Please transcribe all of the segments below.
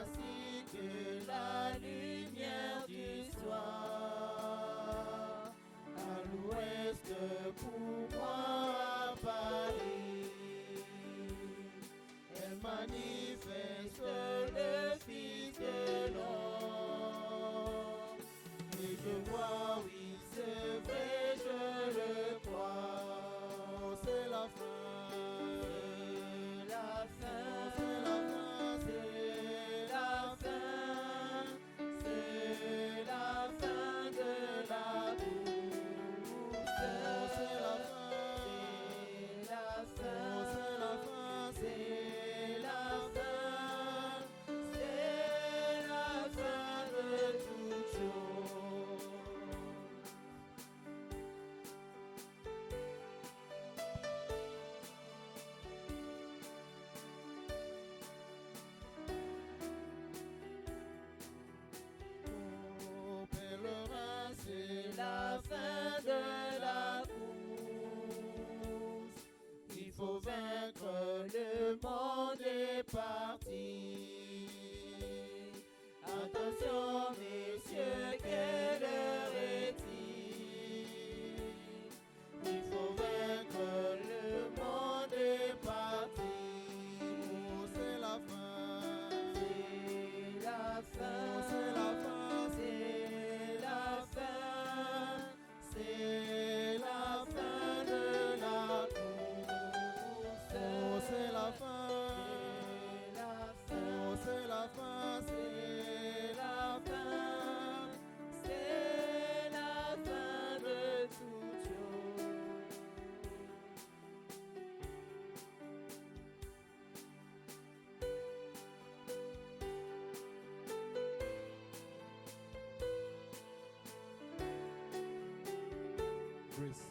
ainsi que la lumière du soir. À l'ouest pour moi Paris, elle manifeste le Fils de l'homme. Et je vois, oui, c'est vrai, je le crois. Oh, c'est la fin. C'est la fin. C'est la fin. C'est la fin de la course. C'est la fin. C'est la fin. C'est la fin. C'est la fin. C'est la fin de toute chose. Oh, pèlerin, c'est la fin de la course. Il faut vaincre, le monde est parti. Attention, messieurs, quelle heure est-il? Il faut vaincre, le monde est parti. Oh, c'est la fin. C'est la fin. Oh, c'est la fin. C'est la fin. C'est la fin de la course. Oh, c'est la fin. Oh, c'est la fin. C'est la fin. C'est la fin de toute chose. Grace.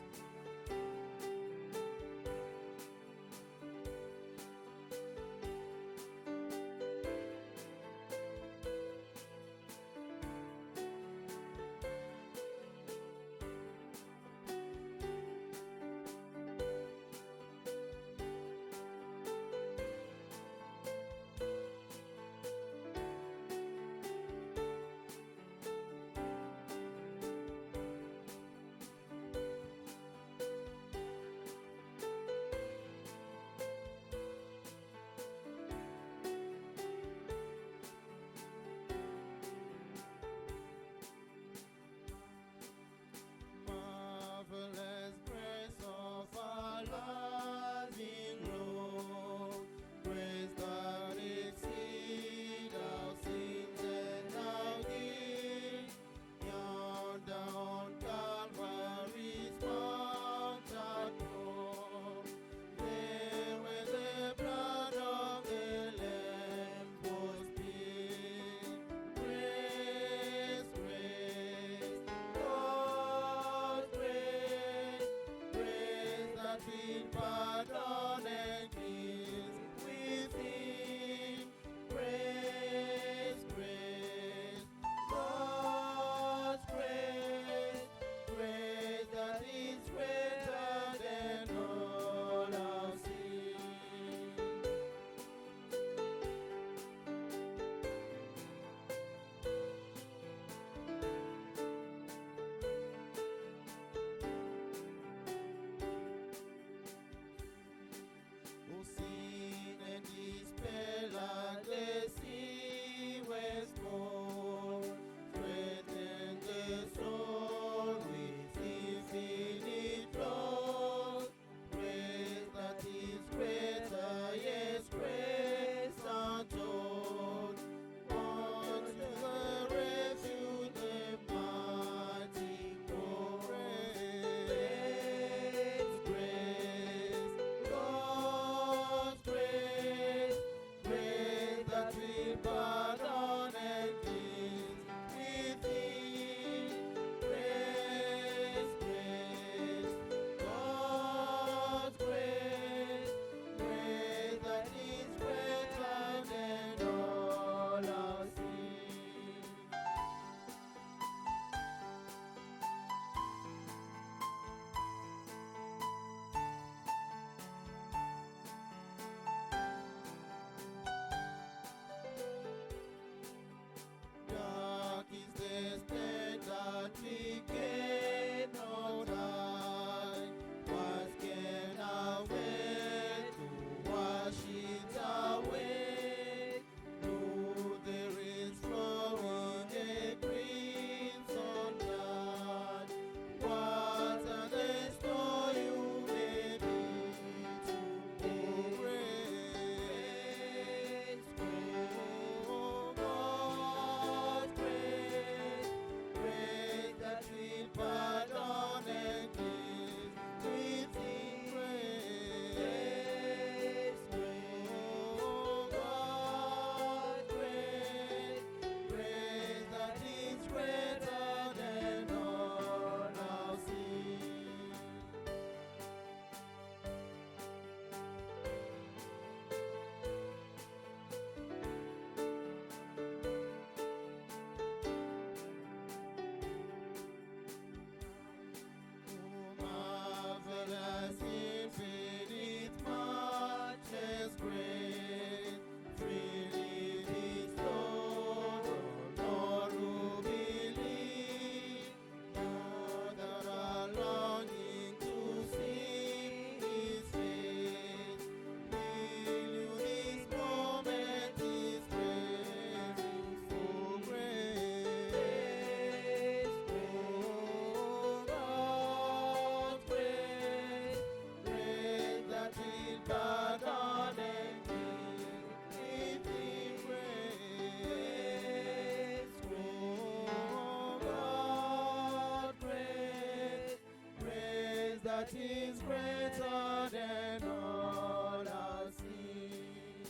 that is greater than all I see.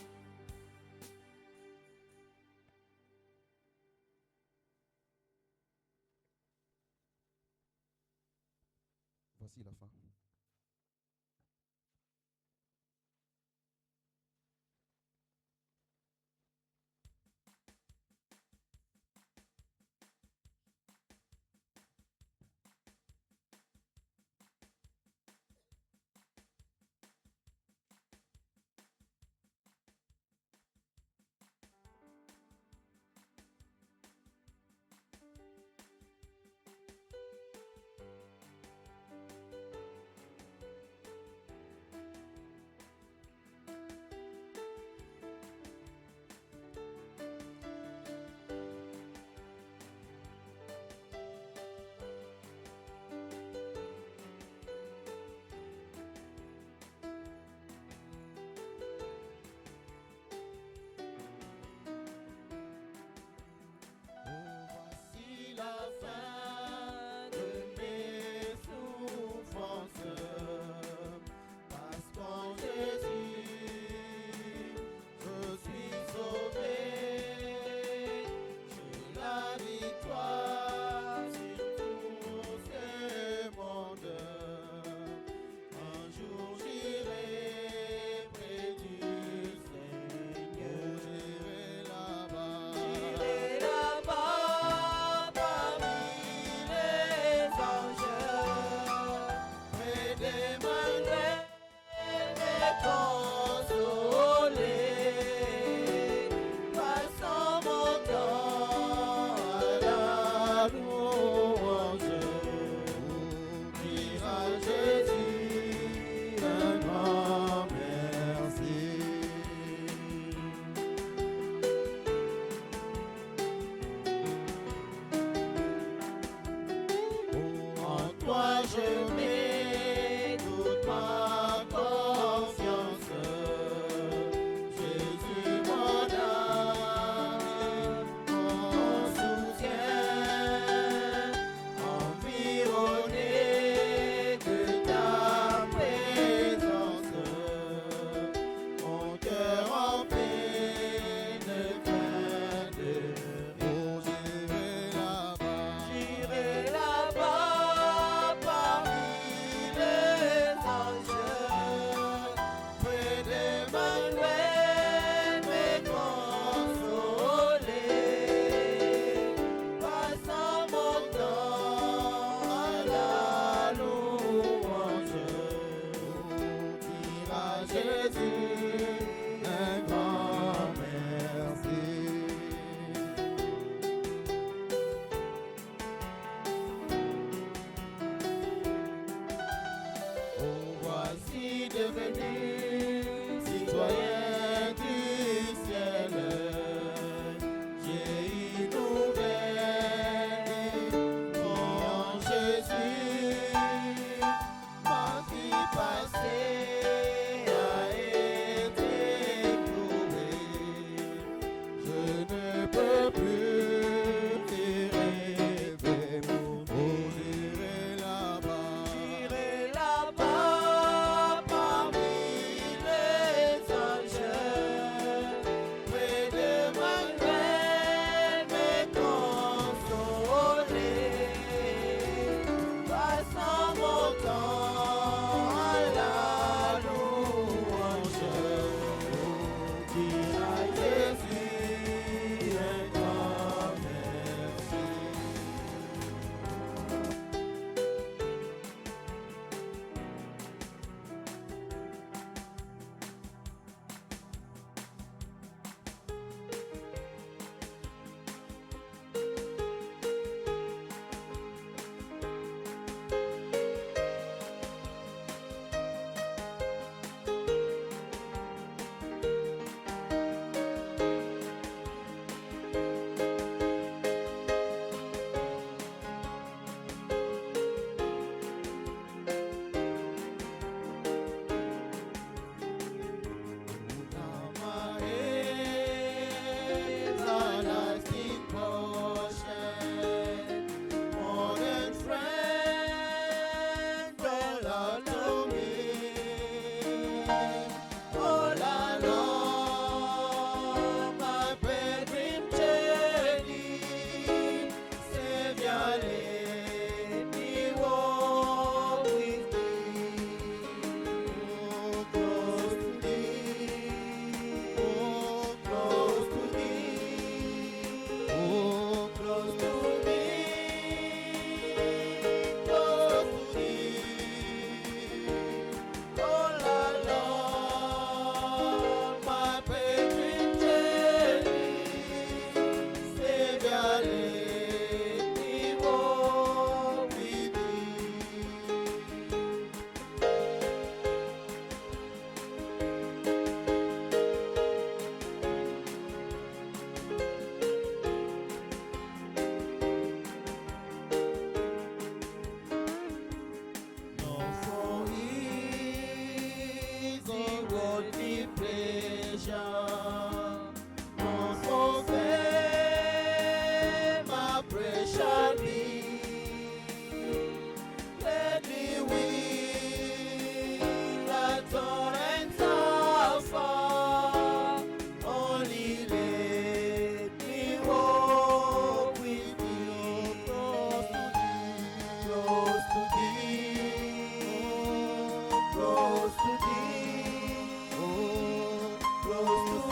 Voici la fin. Voici la fin de mes souffrances, parce qu'en Jésus, je suis sauvé. J'ai la victoire sur tous ces mondes. Un jour j'irai près du Seigneur, j'irai là-bas. J'irai là-bas parmi les anges, près d'Emmanuel et consolé, passant mon temps à la louange, pour dire à Jésus un grand merci. En toi je mets toute ma confiance, Jésus mon âme, mon soutien, environné de ta présence, mon cœur en paix ne craint de rien. J'irai là-bas parmi salvation. Don't forsake my precious need. Let me win the torrents of far. Only let me walk with thee, close to thee, close to thee, close to thee, oh, close to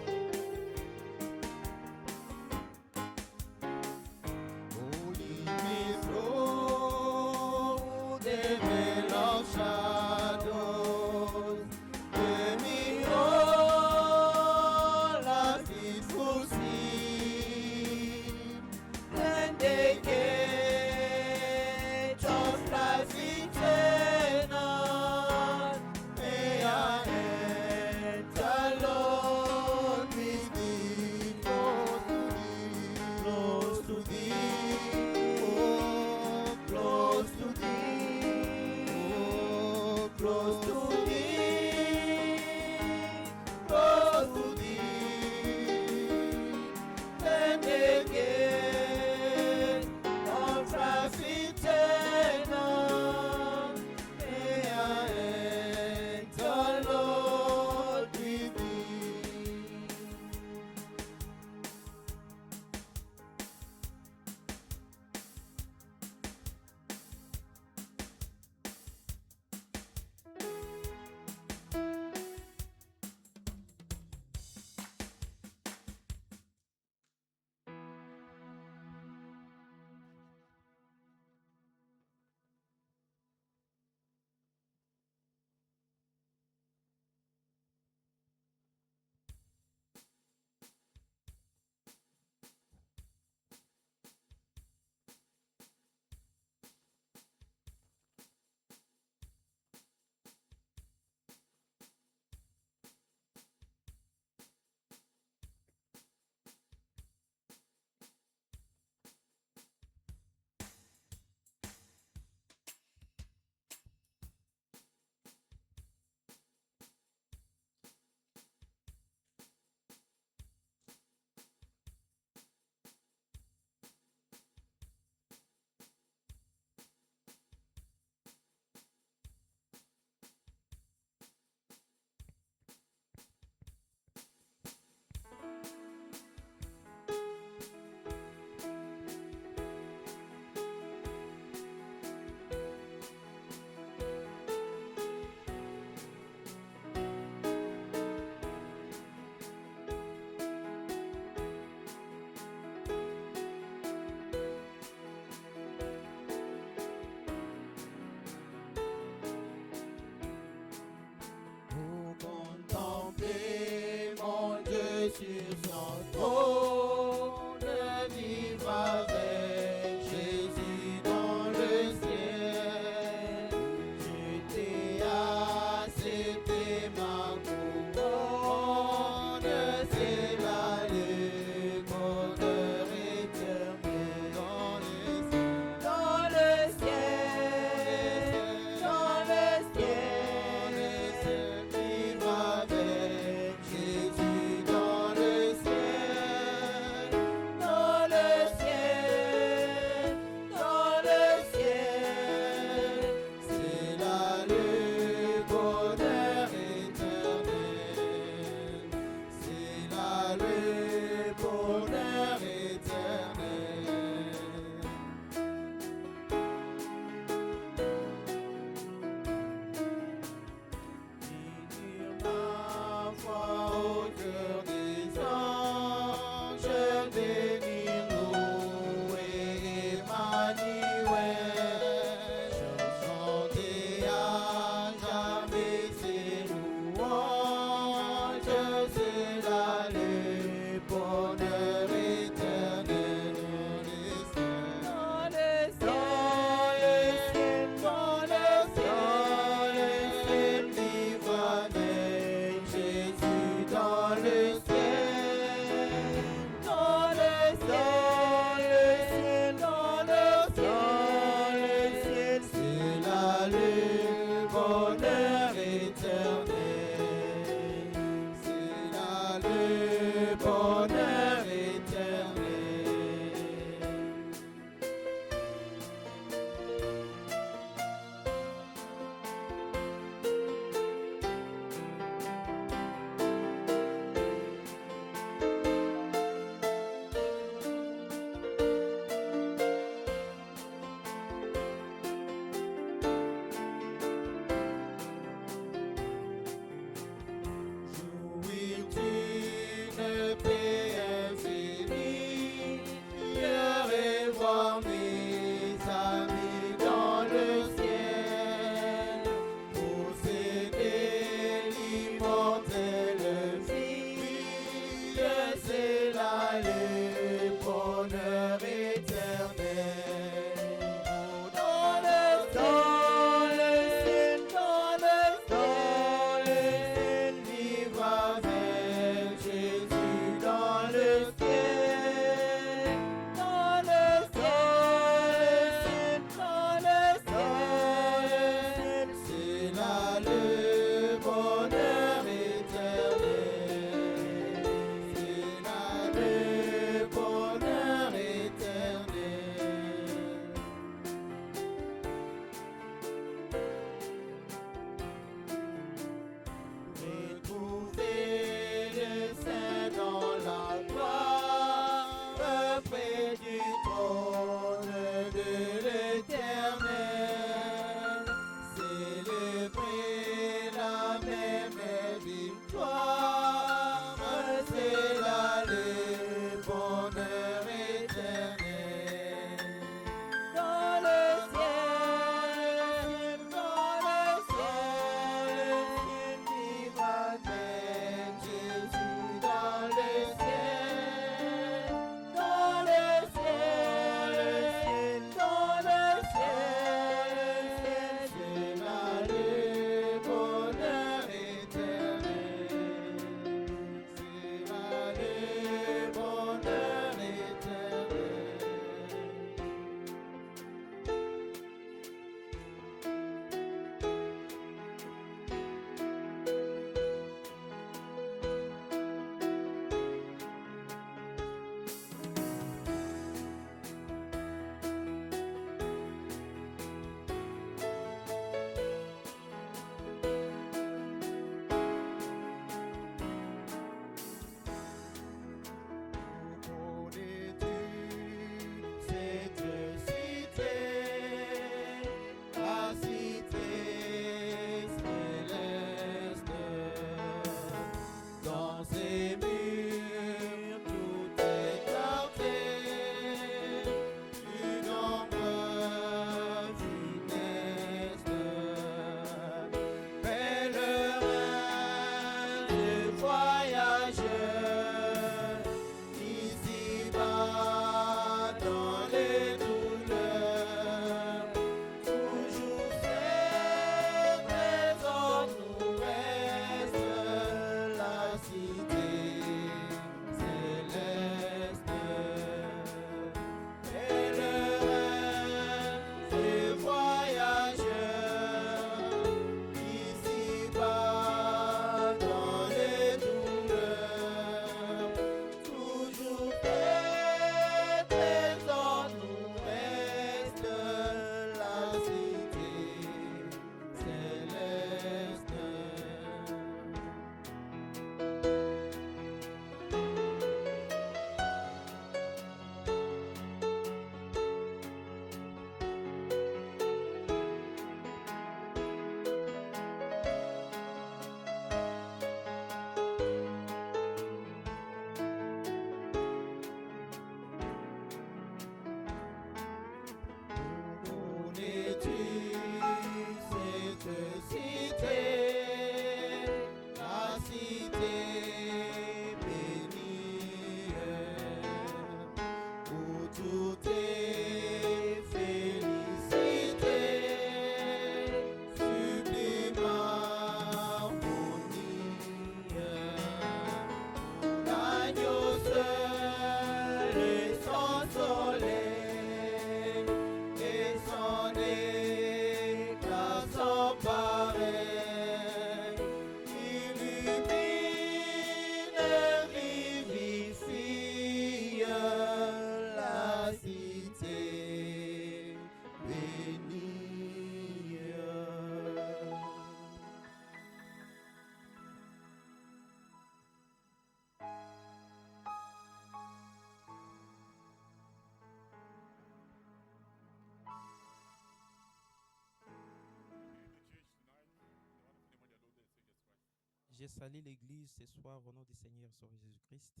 Je salue l'Église ce soir au nom du Seigneur Sauveur Jésus-Christ.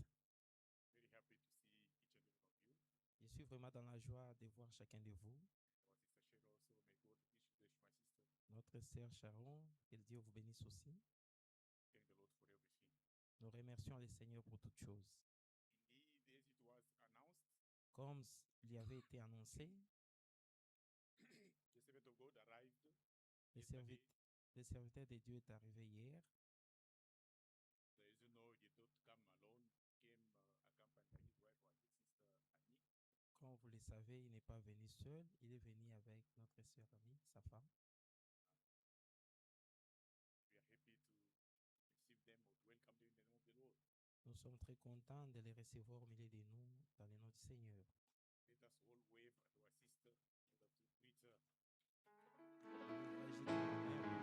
Very happy to see each and every one of you. Je suis vraiment dans la joie de voir chacun de vous. Our sister Cheryl also, may God richly bless you, my sister. Notre sœur Sharon, que Dieu vous bénisse aussi. Thank the Lord for everything. Nous remercions le Seigneur pour toutes choses. Indeed, as it was announced, Comme il y avait été annoncé, the servant of God arrived le yesterday. serviteur de Dieu est arrivé hier. So as you know, he did not come alone, came accompanied by his wife, our sister Annie. Comme vous le savez, il n'est pas venu seul, il est venu avec notre sœur Annie, sa femme. We are happy to receive them or to welcome them in the name of the Lord. Nous sommes très contents de les recevoir au milieu de nous dans le nom du Seigneur. Let us all wave at our sister in order to greet her. Agitez nos mains pour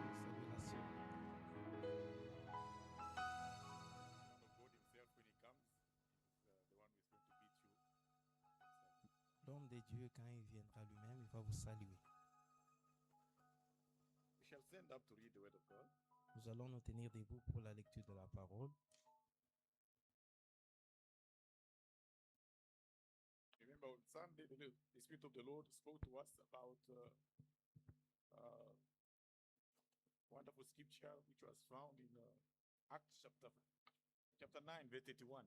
saluer la sœur. The man of God himself, when he comes, is the one who is going to greet you. L'homme de Dieu, quand il viendra lui-même, il va vous saluer. We shall stand up to read the word of God. Nous allons nous tenir debout pour la lecture de la parole. Remember, on Sunday, the Spirit of the Lord spoke to us about wonderful scripture which was found in Acts chapter 9, verse 31.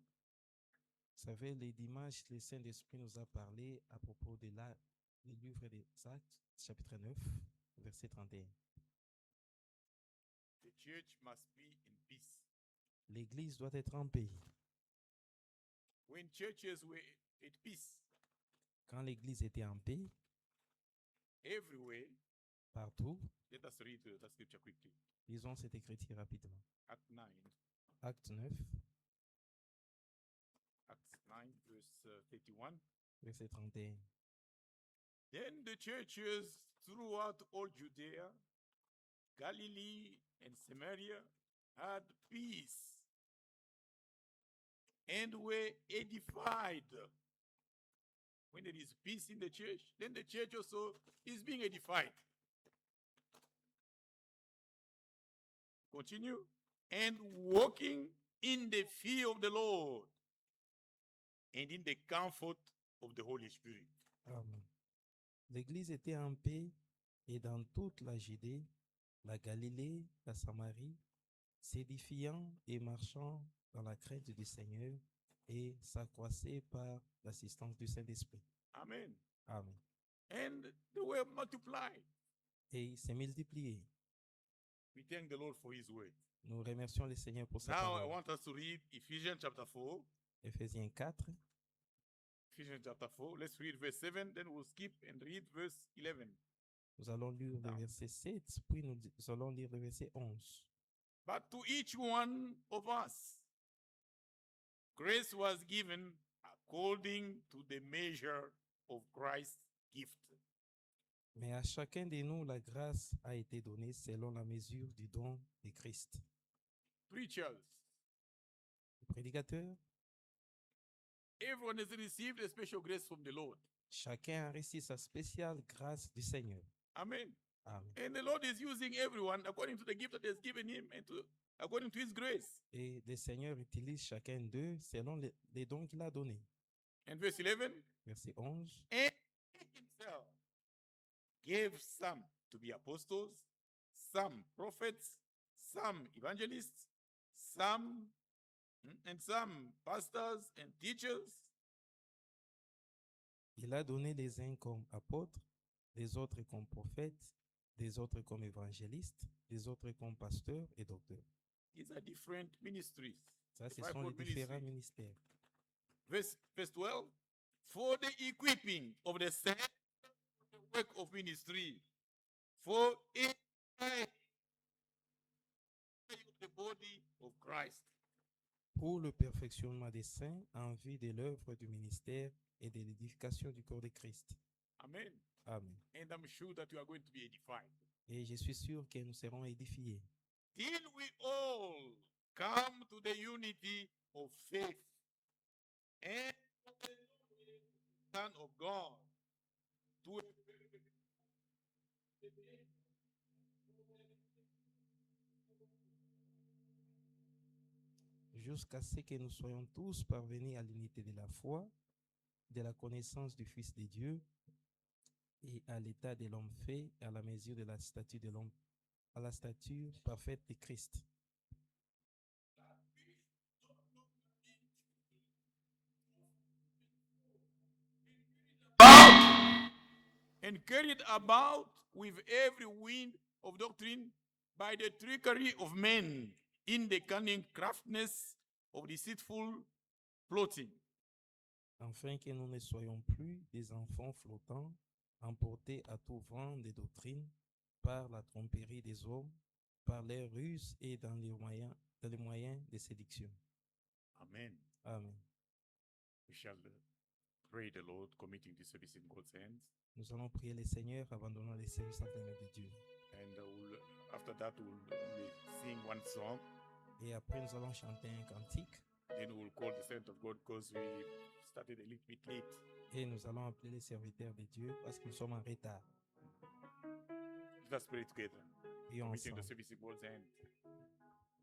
Vous savez, les dimanches, le Saint-Esprit nous a parlé à propos du livre des Actes, chapitre 9, verset 31. The church must be in peace. L'Église doit être en paix. When churches were at peace Quand l'Église était en paix, everywhere, partout, let us read the scripture quickly. lisons cette écriture rapidement. Acts 9, Acte 9, Acts 9, verse 31. verset 31. Then the churches throughout all Judea, Galilee, and Samaria had peace and were edified. When there is peace in the church, then the church also is being edified. Continue. And walking in the fear of the Lord and in the comfort of the Holy Spirit. Amen. L'Église était en paix et dans toute la Judée, la Galilée, la Samarie, s'édifiant et marchant dans la crainte du Seigneur et s'accroissait par l'assistance du Saint-Esprit. Amen. Amen. And they were multiplied. Et il s'est multiplié. We thank the Lord for his word. Nous remercions le Seigneur pour sa Now I parole. want us to read Ephesians chapter 4. Éphésiens 4, Ephesians chapter 4. Let's read verse 7, then we'll skip and read verse 11. nous allons lire le verset 7, puis nous allons lire le verset 11. But to each one of us, grace was given according to the measure of Christ's gift. Mais à chacun de nous, la grâce a été donnée selon la mesure du don de Christ. Preachers, Le prédicateur, everyone has received a special grace from the Lord. chacun a reçu sa spéciale grâce du Seigneur. Amen. Amen. And the Lord is using everyone according to the gift that He has given him and according to his grace. Et le Seigneur utilise chacun d'eux selon les dons qu'il a donnés. And verse 11, Verset 11. and he himself gave some to be apostles, some prophets, some evangelists, some and some pastors and teachers. Il a donné les uns comme apôtres, les autres comme prophètes, les autres comme évangélistes, les autres comme pasteurs et docteurs. These are different ministries. Ça, The ce sont les fivefold différents ministry. ministères. Verse 12, for the equipping of the saints, for the work of ministry, for edifying of the body of Christ. Pour le perfectionnement des saints en vue de l'œuvre du ministère et de l'édification du corps de Christ. Amen. Amen. And I'm sure that you are going to be edified. Et je suis sûr que nous serons édifiés. Till we all come to the unity of faith and of the Son of God, to jusqu'à ce que nous soyons tous parvenus à l'unité de la foi, de la connaissance du Fils de Dieu et à l'état de l'homme fait à la mesure de la stature de l'homme, à la stature parfaite de Christ. And carried about with every wind of doctrine by the trickery of men in the cunning craftiness of deceitful plotting. Afin que nous ne soyons plus des enfants flottants, emportés à tout vent des doctrines, par la tromperie des hommes, par les ruses et dans les moyens de séduction. Amen. Amen. We shall pray the Lord, committing this service in God's hands. Nous allons prier le Seigneur, abandonnant les services entre les mains de Dieu. And after that, we'll sing one song. Et après, nous allons chanter un cantique. Then we'll call the servant of God because we started a little bit late. Et nous allons appeler les serviteurs de Dieu parce que nous sommes en retard. Let us pray together, Prions committing the ensemble. service in God's hands.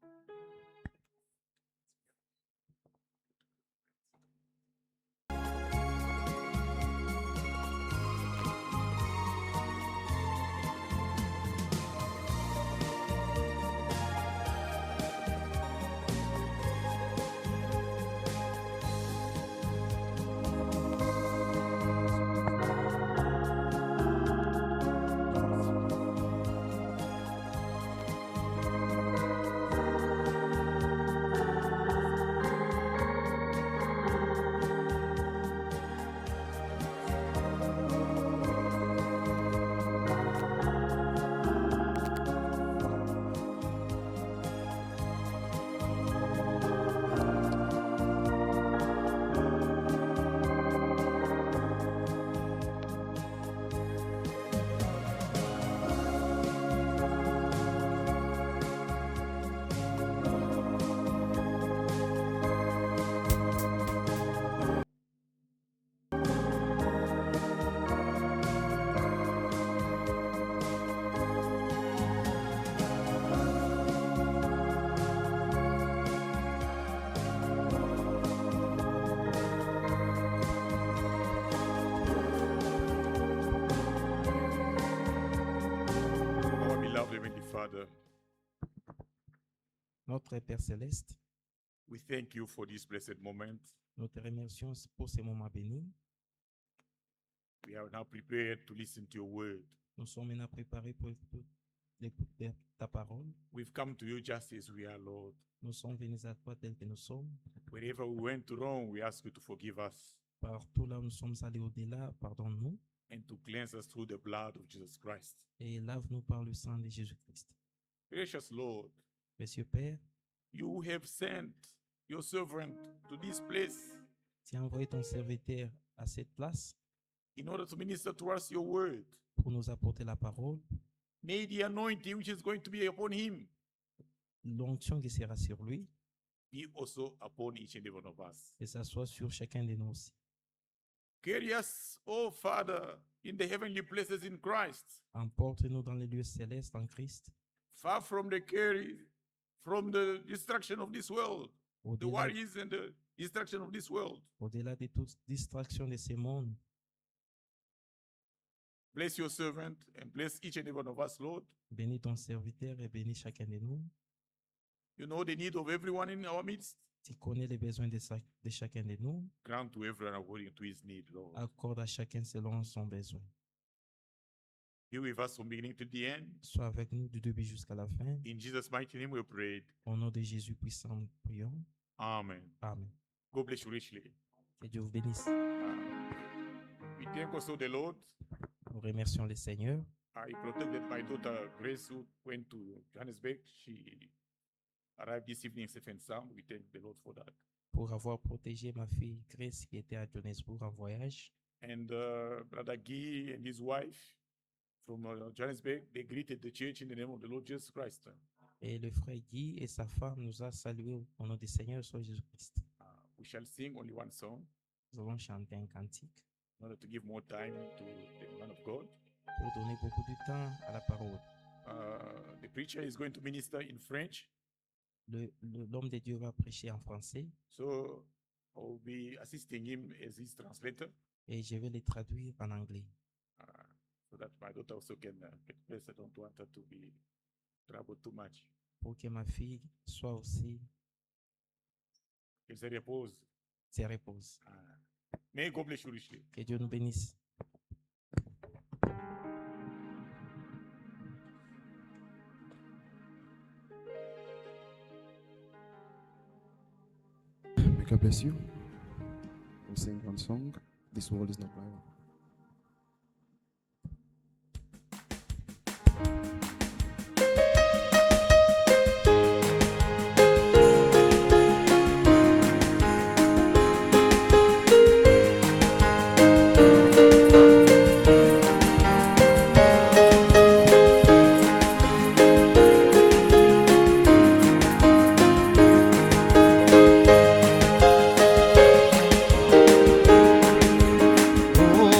Our beloved Heavenly Father, Notre Père Céleste, we thank you for this blessed moment. nous te remercions pour ces moments bénis. We are now prepared to listen to your word. Nous sommes maintenant préparés pour l'écoute de ta parole. We've come to you just as we are, Lord. Nous sommes venus à toi tels que nous sommes. Wherever we went wrong, we ask you to forgive us Partout là où nous sommes allés au-delà, pardonne-nous and to cleanse us through the blood of Jesus Christ. et lave-nous par le sang de Jésus-Christ. Precious Lord, Monsieur Père, you have sent your servant to this place tu as envoyé ton serviteur à cette place in order to minister to us your word. pour nous apporter la parole, May the anointing which is going to be upon him l'onction qui sera sur lui, be also upon each and every one of us. et ça soit sur chacun de nous aussi. Carry us, oh Father, in the heavenly places in Christ, Emporte-nous dans les lieux célestes en Christ, far from the destruction of this world, the au-delà, worries and the destruction of this world. au-delà de toute distraction de ce monde. Bless your servant and bless each and every one of us, Lord. Bénis ton serviteur et bénis chacun de nous. You know the need of everyone in our midst. Tu connais les besoins de chacun de nous. Grant to everyone according to his need, Lord. Accorde à chacun selon son besoin. Be with us from beginning to the end. Sois avec nous du début jusqu'à la fin. In Jesus' mighty name we prayed. Au nom de Jésus puissant, nous prions. Amen. Amen. God bless you richly. Que Dieu vous bénisse. We thank also the Lord. Nous remercions le Seigneur. I protected my daughter Grace, who went to Johannesburg. She arrived this evening safe and sound. We thank the Lord for that. Pour avoir protégé ma fille Grace qui était à Johannesburg en voyage. And Brother Guy and his wife from Johannesburg, they greeted the church in the name of the Lord Jesus Christ. Et le frère Guy et sa femme nous a salués au nom du Seigneur sur Jésus-Christ. We shall sing only one song Nous allons chanter un cantique in order to give more time to the man of God. pour donner beaucoup de temps à la parole. The preacher is going to minister in French. l'homme de Dieu va prêcher en français So I will be assisting him as his translator, et je vais les traduire en anglais so that my daughter also can get blessed. I don't want her to be troubled too much. pour que ma fille soit aussi Qu'elle se repose. se repose. May God bless you richly. Que Dieu nous bénisse. May God bless you. We'll sing one song. This world is not my own. Oh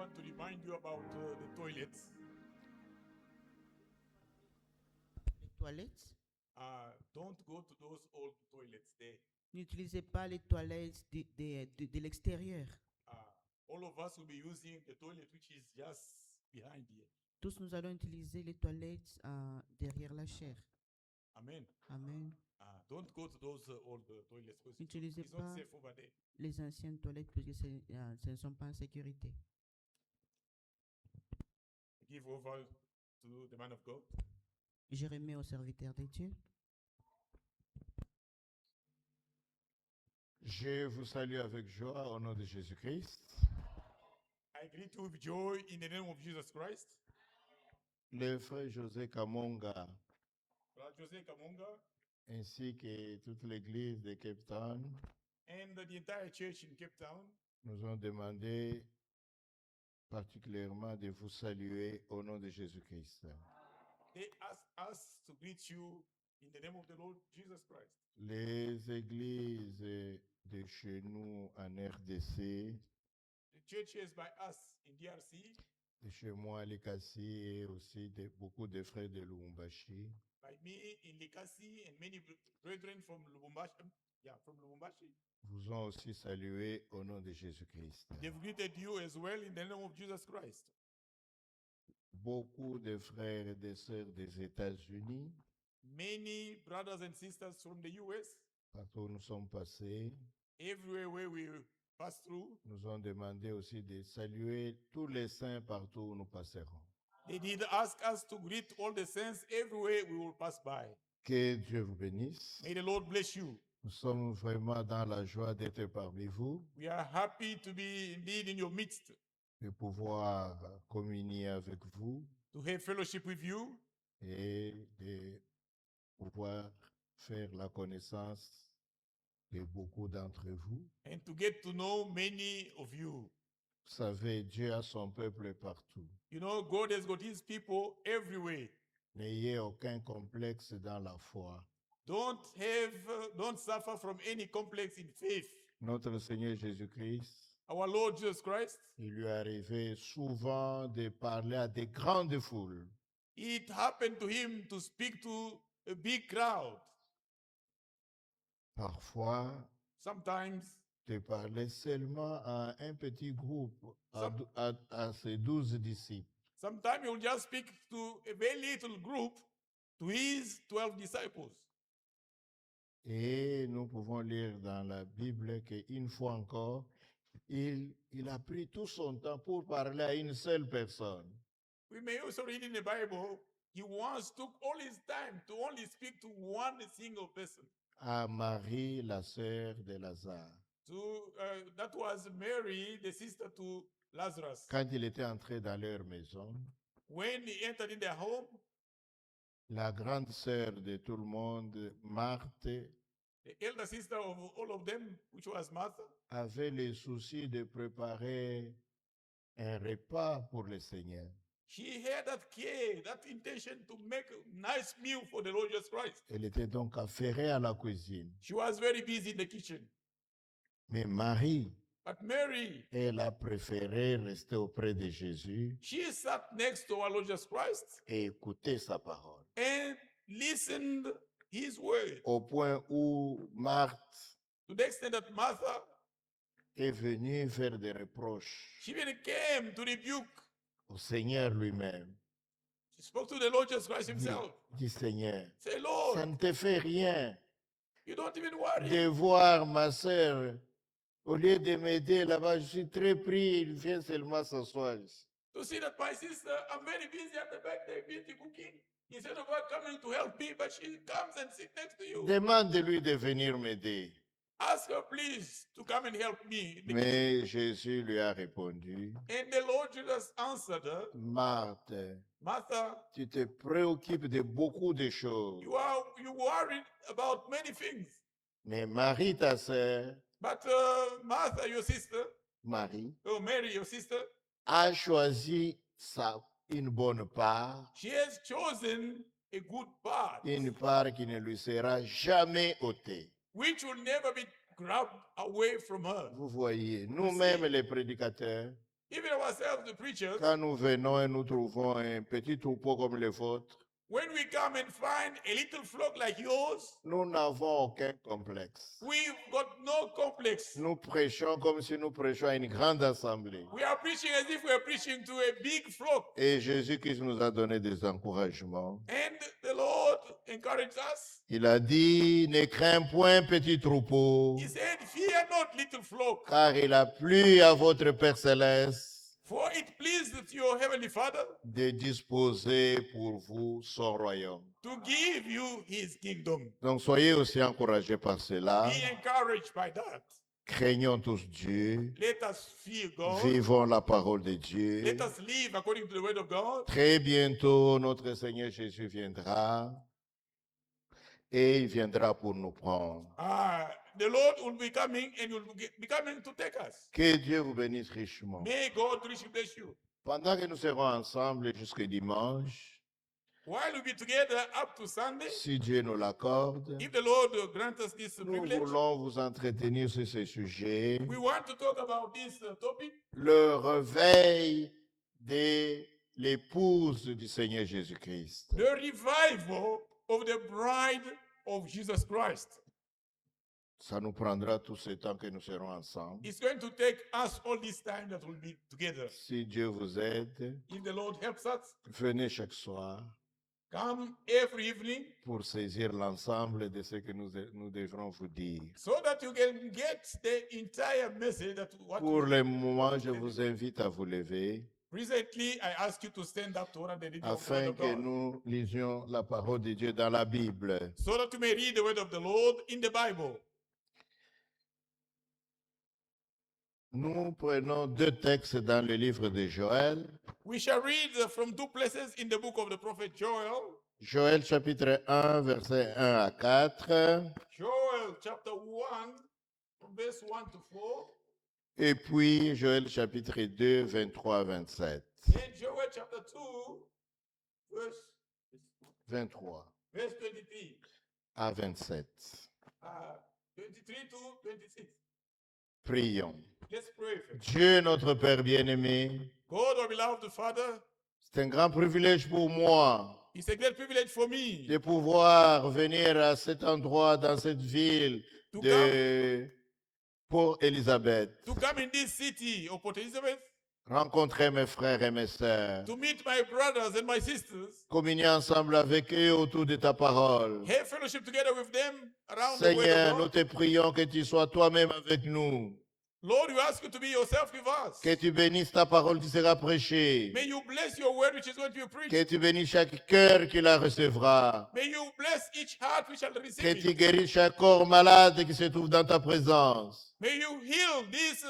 want to remind you about the toilets. Les toilettes. Don't go to those old toilets there. N'utilisez pas les toilettes de l'extérieur. All of us will be using the toilet which is just behind here. Tous nous allons utiliser les toilettes derrière la chair. Amen. Amen. Don't go to those old toilets because N'utilisez it's not pas safe over there. les anciennes toilettes parce que ce ne sont pas en sécurité. Give over to the man of God. Je remets au serviteur de Dieu. Je vous salue avec joie au nom de Jésus-Christ. I greet you with joy in the name of Jesus Christ. Le frère José Kamonga Brother Jose Kamunga ainsi que toute l'église de Cape Town and the entire church in Cape Town nous ont demandé particulièrement de vous saluer au nom de Jésus-Christ. they asked us to greet you in the name of the Lord Jesus Christ. Les églises de chez nous en RDC, The churches by us in DRC, de chez moi à Likasi et aussi beaucoup de frères de Lubumbashi, by me in Likasi and many brethren from Lubumbashi, from Lubumbashi, vous ont aussi salué au nom de Jésus-Christ. they've greeted you as well in the name of Jesus Christ. Beaucoup de frères et de sœurs des États-Unis, Many brothers and sisters from the US, partout où nous sommes passés, everywhere where we pass through, nous ont demandé aussi de saluer tous les saints partout où nous passerons. they did ask us to greet all the saints everywhere we will pass by. Que Dieu vous bénisse. May the Lord bless you. Nous sommes vraiment dans la joie d'être parmi vous, We are happy to be indeed in your midst, de pouvoir communier avec vous to have fellowship with you, et de pouvoir faire la connaissance de beaucoup d'entre vous. and to get to know many of you. Vous savez, Dieu a son peuple partout. You know, God has got his people everywhere. N'ayez aucun complexe dans la foi. Don't suffer from any complex in faith. Notre Seigneur Jésus-Christ, Our Lord Jesus Christ, il lui arrivait souvent de parler à des grandes foules. it happened to him to speak to a big crowd. Parfois, Sometimes de parler seulement à un petit groupe, Some- à ses 12 disciples. Sometimes he will just speak to a very little group, to his 12 disciples. Et nous pouvons lire dans la Bible qu'une fois encore, il a pris tout son temps pour parler à une seule personne. We may also read in the Bible, he once took all his time to only speak to one single person. À Marie, la sœur de Lazare. That was Mary, the sister to Lazarus. Quand il était entré dans leur maison, When he entered in their home, la grande sœur de tout le monde, Marthe, the elder sister of all of them, which was Martha, avait le souci de préparer un repas pour le Seigneur. she had that care, that intention to make a nice meal for the Lord Jesus Christ. Elle était donc affairée à la cuisine. She was very busy in the kitchen. Mais Marie, But Mary, elle a préféré rester auprès de Jésus she sat next to our Lord Jesus Christ et écouter sa parole. and listened his word, Au point où Marthe to the extent that Martha, est venue faire des reproches she even came to rebuke. au Seigneur lui-même. She spoke to the Lord Jesus Christ Dit, himself. dit, Seigneur, Say, ça Lord, ne te fait rien you don't even worry. de voir ma sœur. Au lieu de m'aider là-bas, je suis très pris, il vient seulement s'asseoir ici. To see that my sister, I'm very busy at the back there, busy cooking. Instead of her coming to help me, but she comes and sits next to you. Demande-lui de venir m'aider. Ask her, please, to come and help me. Mais Jésus lui a répondu, And the Lord Jesus answered her, Marthe, Martha, tu te préoccupes de beaucoup de choses. you worried about many things. Mais Marie, ta sœur, But Martha, your sister, Marie, Mary, your sister, a choisi une bonne part, she has chosen a good part, une part qui ne lui sera jamais ôtée. which will never be grabbed away from her. Vous voyez, nous-mêmes les prédicateurs, Even ourselves, the preachers, Quand nous venons et nous trouvons un petit troupeau comme le vôtre, when we come and find a little flock like yours, nous n'avons aucun complexe. we've got no complex. Nous prêchons comme si nous prêchions à une grande assemblée. We are preaching as if we are preaching to a big flock. Et Jésus-Christ nous a donné des encouragements. And the Lord encouraged us. Il a dit, ne crains point, petit troupeau, He said, fear not, little flock, car il a plu à votre Père céleste for it pleased your heavenly Father de disposer pour vous son royaume. to give you his kingdom. Donc soyez aussi encouragés par cela. Be encouraged by that. Craignons tous Dieu. Let us fear God. Vivons la parole de Dieu. Let us live according to the word of God. Très bientôt, notre Seigneur Jésus viendra et il viendra pour nous prendre. The Lord will be coming and will be coming to take us. Que Dieu vous bénisse richement. May God richly bless you. Pendant que nous serons ensemble jusqu'au dimanche, While we be together up to Sunday, si Dieu nous l'accorde, if the Lord grant us this nous privilege, voulons vous entretenir sur ce sujet, we want to talk about this topic, le réveil de l'épouse du Seigneur Jésus-Christ. the revival of the bride of Jesus Christ. Ça nous prendra tout ce temps que nous serons ensemble. It's going to take us all this time that we'll be together. Si Dieu vous aide, If the Lord helps us, venez chaque soir come every evening pour saisir l'ensemble de ce que nous devrons vous dire. so that you can get the entire message that what Pour le moment, je vous invite à vous lever Recently, I asked you to stand up to honor the reading of the afin word of que God, nous lisions la parole de Dieu dans la Bible. so that you may read the word of the Lord in the Bible. Nous prenons deux textes dans le livre de Joël. We shall read from two places in the book of the prophet Joel. Joël chapitre 1, versets 1 à 4. Joel chapter 1, from verse 1 to 4. Et puis Joël chapitre 2, 23 à 27. And Joel chapter 2, verse 23 23. à 27. 23 to 26. Prions. Let's pray first. Dieu notre Père bien-aimé, God, our beloved Father, c'est un grand privilège pour moi it's a great privilege for me de pouvoir venir à cet endroit, dans cette ville to de Port-Élisabeth, to come in this city of Port Elizabeth, rencontrer mes frères et mes sœurs, to meet my brothers and my sisters, communier ensemble avec eux autour de ta parole. have fellowship together with them around the word Seigneur, of nous God. te prions que tu sois toi-même avec nous, Lord, we ask you to be yourself with us. que tu bénisses ta parole qui sera prêchée, May you bless your word which is going to be preached. que tu bénisses chaque cœur qui la recevra, May you bless each heart which shall que receive tu it. guérisses chaque corps malade qui se trouve dans ta présence. May you heal these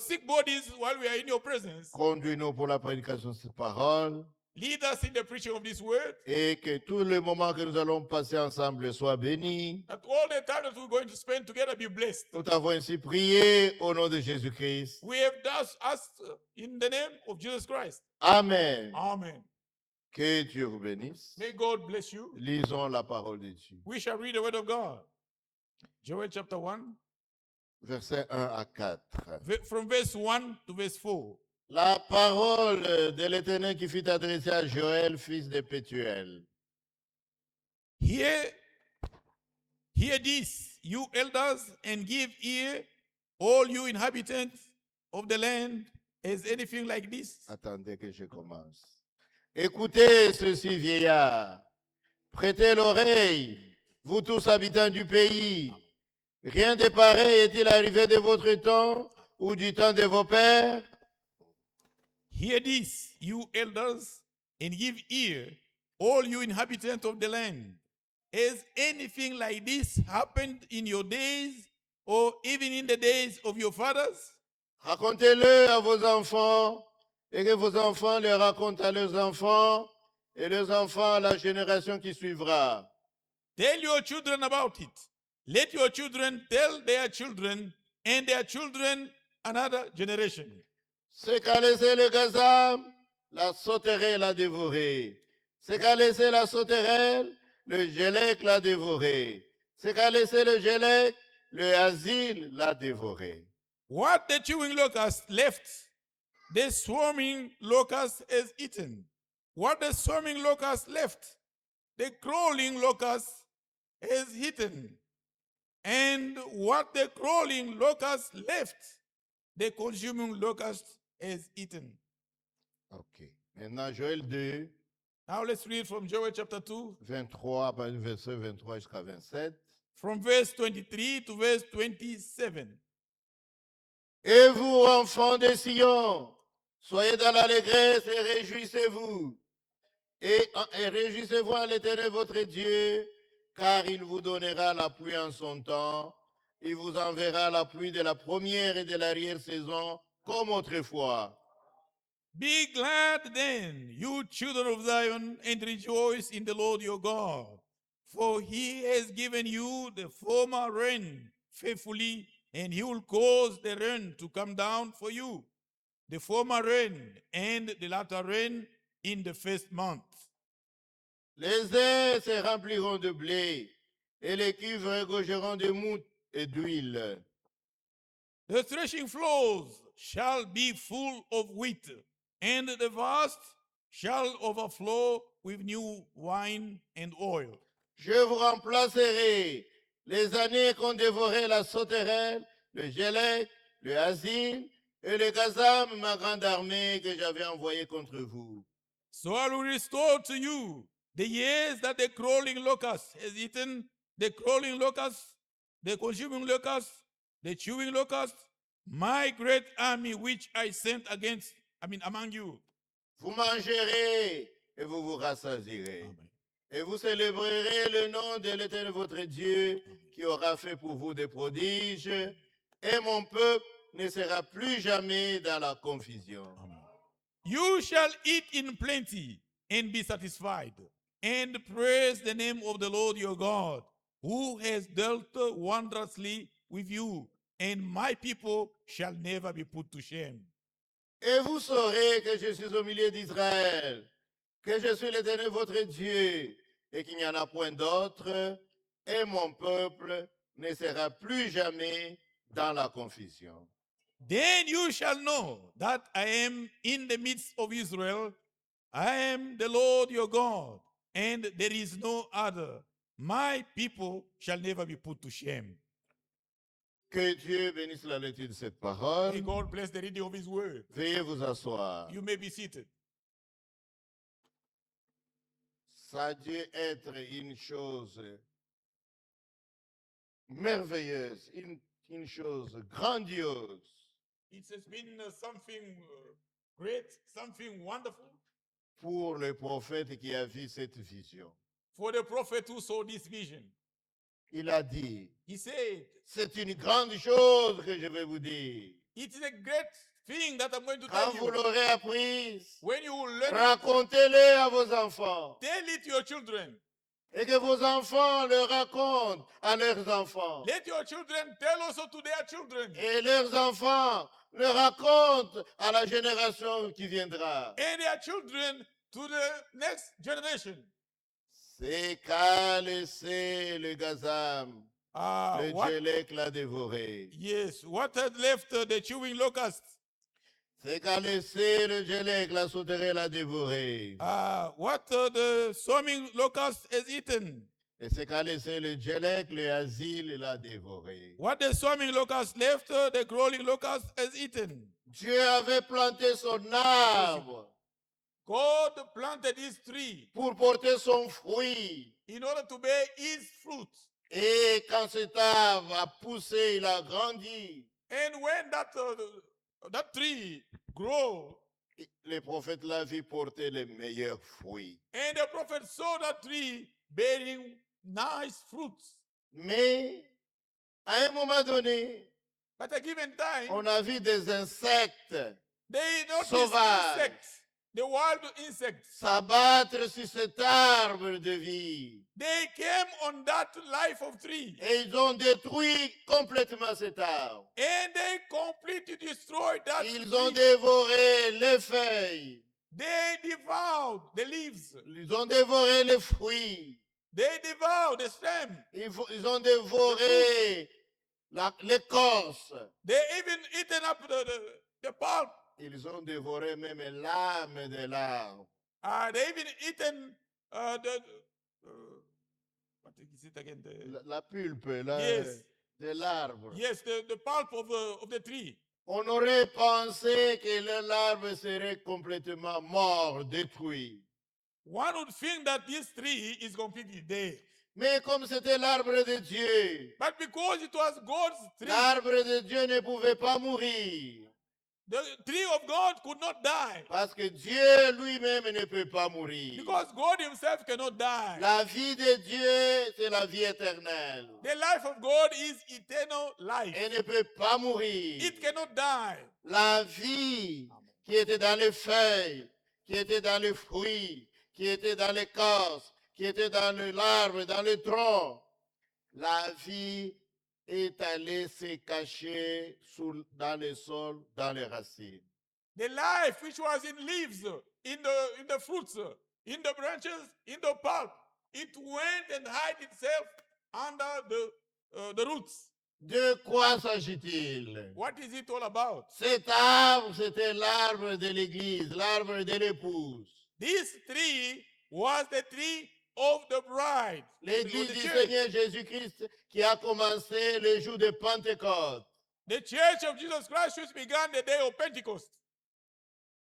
sick bodies while we are in your presence. Conduis-nous pour la prédication de cette parole Lead us in the preaching of this word. et que tous les moments que nous allons passer ensemble soient bénis. That all the time that we're going to spend together be blessed. Nous t'avons ainsi prié au nom de Jésus-Christ. We have thus asked in the name of Jesus Christ. Amen. Amen. Que Dieu vous bénisse. May God bless you. Lisons la parole de Dieu. We shall read the word of God. Joel chapter 1, Versets 1 à 4. from verse 1 to verse 4. La parole de l'Éternel qui fut adressée à Joël, fils de Pétuel. Hear this, you elders, and give ear, all you inhabitants of the land. Is anything like this? Attendez que je commence. Écoutez ceci, vieillard. Prêtez l'oreille, vous tous habitants du pays. Rien de pareil est-il arrivé de votre temps ou du temps de vos pères? Hear this, you elders, and give ear, all you inhabitants of the land. Has anything like this happened in your days, or even in the days of your fathers? Racontez-le à vos enfants, et que vos enfants le racontent à leurs enfants, et leurs enfants à la génération qui suivra. Tell your children about it. Let your children tell their children, and their children another generation. Ce qu'a laissé le gazam, la sauterelle l'a dévoré. Ce qu'a laissé la sauterelle, le gélec l'a dévoré. Ce qu'a laissé le gélec, le asile l'a dévoré. What the chewing locust left, the swarming locust has eaten. What the swarming locust left, the crawling locust has eaten. And what the crawling locust left, the consuming locust has eaten. Ok. Maintenant, Joël 2, Now let's read from Joel chapter 2, 23, verset 23 jusqu'à 27. from verse 23 to verse 27. Et vous, enfants de Sion, soyez dans l'allégresse et réjouissez-vous. Et réjouissez-vous en l'Éternel votre Dieu, car il vous donnera la pluie en son temps. Il vous enverra la pluie de la première et de l'arrière-saison, comme autrefois. Be glad then, you children of Zion, and rejoice in the Lord your God. For he has given you the former rain faithfully, and he will cause the rain to come down for you, the former rain and the latter rain in the first month. Les airs se rempliront de blé, et les cuves regorgeront de mouton et d'huile. The threshing floors shall be full of wheat, and the vast shall overflow with new wine and oil. Je vous remplacerai les années qu'ont dévoré la sauterelle, le gélec, le asile et le gazam, ma grande armée que j'avais envoyée contre vous. So I will restore to you the years that the crawling locust has eaten, the crawling locust, the consuming locust, the chewing locust, my great army which I sent among you. Vous mangerez et vous vous rassasierez. Amen. Et vous célébrerez le nom de l'Éternel votre Dieu qui aura fait pour vous des prodiges. Et mon peuple ne sera plus jamais dans la confusion. You shall eat in plenty and be satisfied, and praise the name of the Lord your God, who has dealt wondrously with you, and my people shall never be put to shame. Et vous saurez que je suis au milieu d'Israël, que je suis l'Éternel votre Dieu, et qu'il n'y en a point d'autre, et mon peuple ne sera plus jamais dans la confusion. Then you shall know that I am in the midst of Israel. I am the Lord your God, and there is no other. My people shall never be put to shame. Que Dieu bénisse la lecture de cette May parole. God bless the reading of his word. Veuillez vous asseoir. You may be seated. Ça a dû être une chose merveilleuse, une chose grandiose It has been something great, something wonderful pour le prophète qui a vu cette vision. for the prophet who saw this vision. Il a dit, He said, c'est une grande chose que je vais vous dire. it is a great thing that I'm going to Quand tell vous you. l'aurez apprise, When you will learn it, racontez-le à vos enfants. tell it to your children. Et que vos enfants le racontent à leurs enfants. Let your children tell also to their children. Et leurs enfants le racontent à la génération qui viendra. And their children to the next generation. C'est qu'a laissé le gazam, le What? gélec l'a dévoré. Yes, what had left the chewing locust? C'est qu'a laissé le gélec, la sauterelle l'a dévoré. What the swarming locust has eaten? Et c'est qu'a laissé le gélec, le asile l'a dévoré. What the swarming locust left, the crawling locust has eaten. Dieu avait planté son arbre God planted his tree pour porter son fruit. in order to bear his fruit. Et quand cet arbre a poussé, il a grandi. And when that tree grow, Le prophète l'a vu porter les meilleurs fruits. and the prophet saw that tree bearing nice fruits. Mais à un moment donné, At a given time, on a vu des insectes they noticed Sauvage. insects, the wild insects. s'abattre sur cet arbre de vie. They came on that life of tree, Et ils ont détruit complètement cet arbre. and they completely destroyed that Ils ont tree. dévoré les feuilles. They devoured the leaves. Ils ont dévoré les fruits. They devoured the stem. Ils ont dévoré l'écorce. They even eaten up the pulp. Ils ont dévoré même l'âme de l'arbre. They even eaten what is it again? La pulpe Yes. de l'arbre. Yes, the pulp of the tree. On aurait pensé que l'arbre serait complètement mort, détruit. One would think that this tree is completely dead. Mais comme c'était l'arbre de Dieu, But because it was God's tree, l'arbre de Dieu ne pouvait pas mourir. the tree of God could not die. Parce que Dieu lui-même ne peut pas mourir. Because God himself cannot die. La vie de Dieu, c'est la vie éternelle. The life of God is eternal life. Elle ne peut pas mourir. It cannot die. La vie qui était dans les feuilles, qui était dans les fruits, qui était dans l'écorce, qui était dans l'arbre, dans le tronc, la vie est allée se cacher dans le sol, dans les racines. The life which was in leaves, in the fruits, in the branches, in the pulp, it went and hid itself under the roots. De quoi s'agit-il? What is it all about? Cet arbre, c'était l'arbre de l'église, l'arbre de l'épouse. This tree was the tree of the bride. L'église The du church. Seigneur Jésus-Christ qui a commencé le jour de Pentecôte. The church of Jesus Christ which began the day of Pentecost.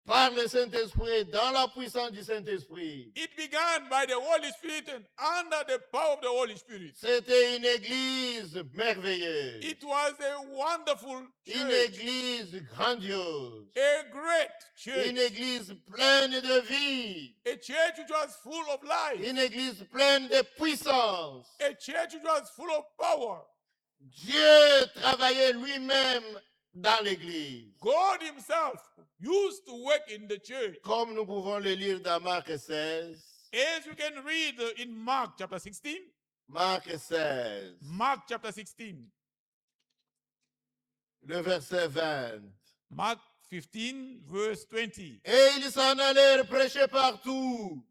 Par le Saint-Esprit, dans la puissance du Saint-Esprit. It began by the Holy Spirit and under the power of the Holy Spirit. C'était une église merveilleuse. It was a wonderful Une church, église grandiose. a great church, Une église pleine de vie. a church which was full of life, Une église pleine de puissance. a church which was full of power. Dieu travaillait lui-même dans l'église. God himself used to work in the church. Comme nous pouvons le lire dans Marc 16. As you can read in Mark chapter 16, Marc 16, Mark chapter 16, le verset 20. Mark 15, verse 20. Et ils s'en allèrent prêcher partout.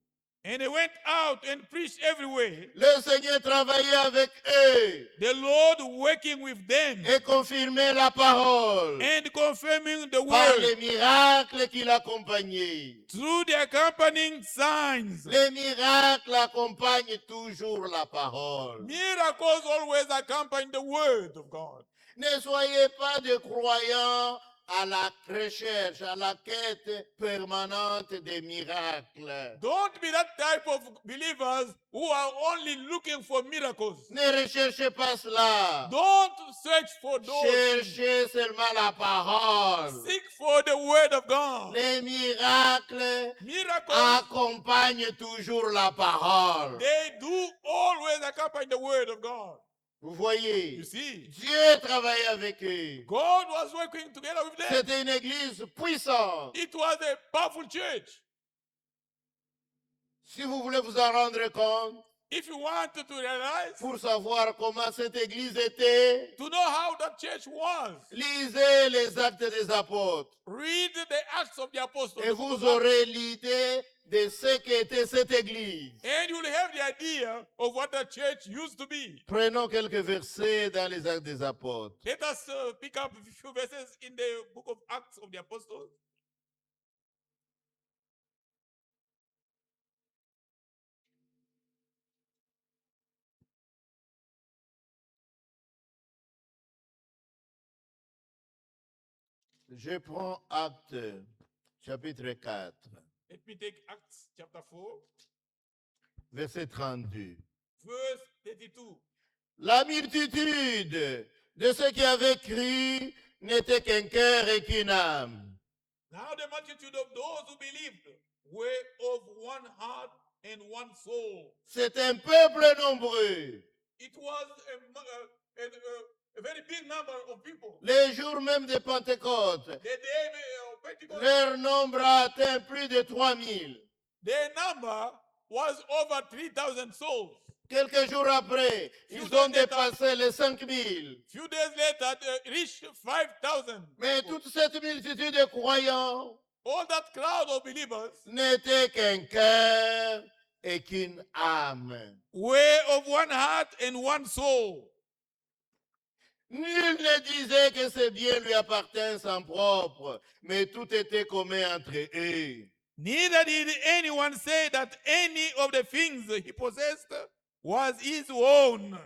And they went out and preached everywhere, Le Seigneur travaillait avec eux the Lord working with them et confirmait la parole and confirming the par word les miracles qui l'accompagnaient. through the accompanying signs. Les miracles accompagnent toujours la parole. Miracles always accompany the word of God. Ne soyez pas des croyants à la recherche, à la quête permanente des miracles. Don't be that type of believers who are only looking for miracles. Ne recherchez pas cela. Don't search for those. Cherchez seulement la parole. Seek for the word of God. Les miracles Miracles, accompagnent toujours la parole. they do always accompany the word of God. Vous voyez, You see, Dieu travaillait avec eux. God was working together with them. C'était une église puissante. It was a powerful church. Si vous voulez vous en rendre compte, If you want to realize, pour savoir comment cette église était, to know how that church was, lisez les actes des apôtres. read the Acts of the Apostles. Et vous aurez l'idée de ce qu'était cette église. And you will have the idea of what the church used to be. Prenons quelques versets dans les actes des apôtres. Let us pick up a few verses in the book of Acts of the Apostles. Je prends Actes, chapitre 4, Let me take Acts chapter 4, verset 32. verse 32. La multitude de ceux qui avaient cru n'était qu'un cœur et qu'une âme. Now the multitude of those who believed were of one heart and one soul. C'est un peuple nombreux. It was a very big number of people. Les jours même de Pentecôte, The day of Pentecost, leur nombre a atteint plus de 3000. their number was over 3,000 souls. Quelques jours après, ils ont dépassé les 5000. Few days later, they reached 5,000. Mais toute cette multitude de croyants All that crowd of believers n'était qu'un cœur et qu'une âme. were of one heart and one soul. Nul ne disait que ces biens lui appartiennent en propre, mais tout était commun entre eux. Neither did anyone say that any of the things he possessed was his own.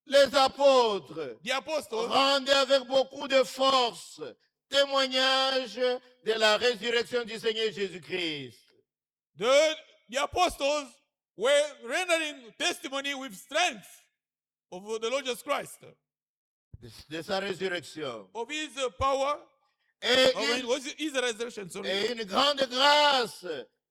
Les apôtres The apostles rendaient avec beaucoup de force témoignage de la résurrection du Seigneur Jésus-Christ. the apostles were rendering testimony with strength of the Lord Jesus Christ, De sa résurrection. of his power, Et of his resurrection, sorry. et une grande grâce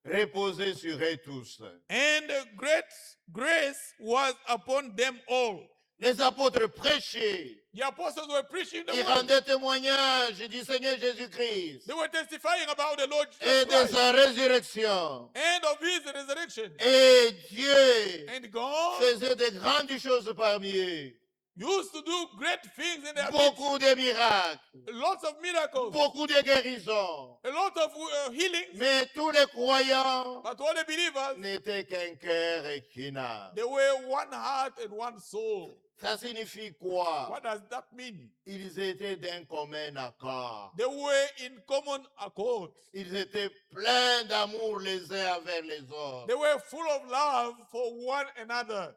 reposait sur eux tous. And great grace was upon them all. Les apôtres prêchaient, The apostles were preaching the ils word. rendaient témoignage du Seigneur Jésus-Christ They were testifying about the Lord et Jesus de Christ sa résurrection. and of his resurrection. Et Dieu And God faisait de grandes choses parmi eux. used to do great things in their midst. Beaucoup de miracles, Lots of miracles, beaucoup de guérisons. a lot of healings. Mais tous les croyants But all the believers, n'étaient qu'un cœur et qu'une âme. they were one heart and one soul. Ça signifie quoi? What does that mean? Ils étaient d'un commun accord. They were in common accord. Ils étaient pleins d'amour les uns envers les autres. They were full of love for one another.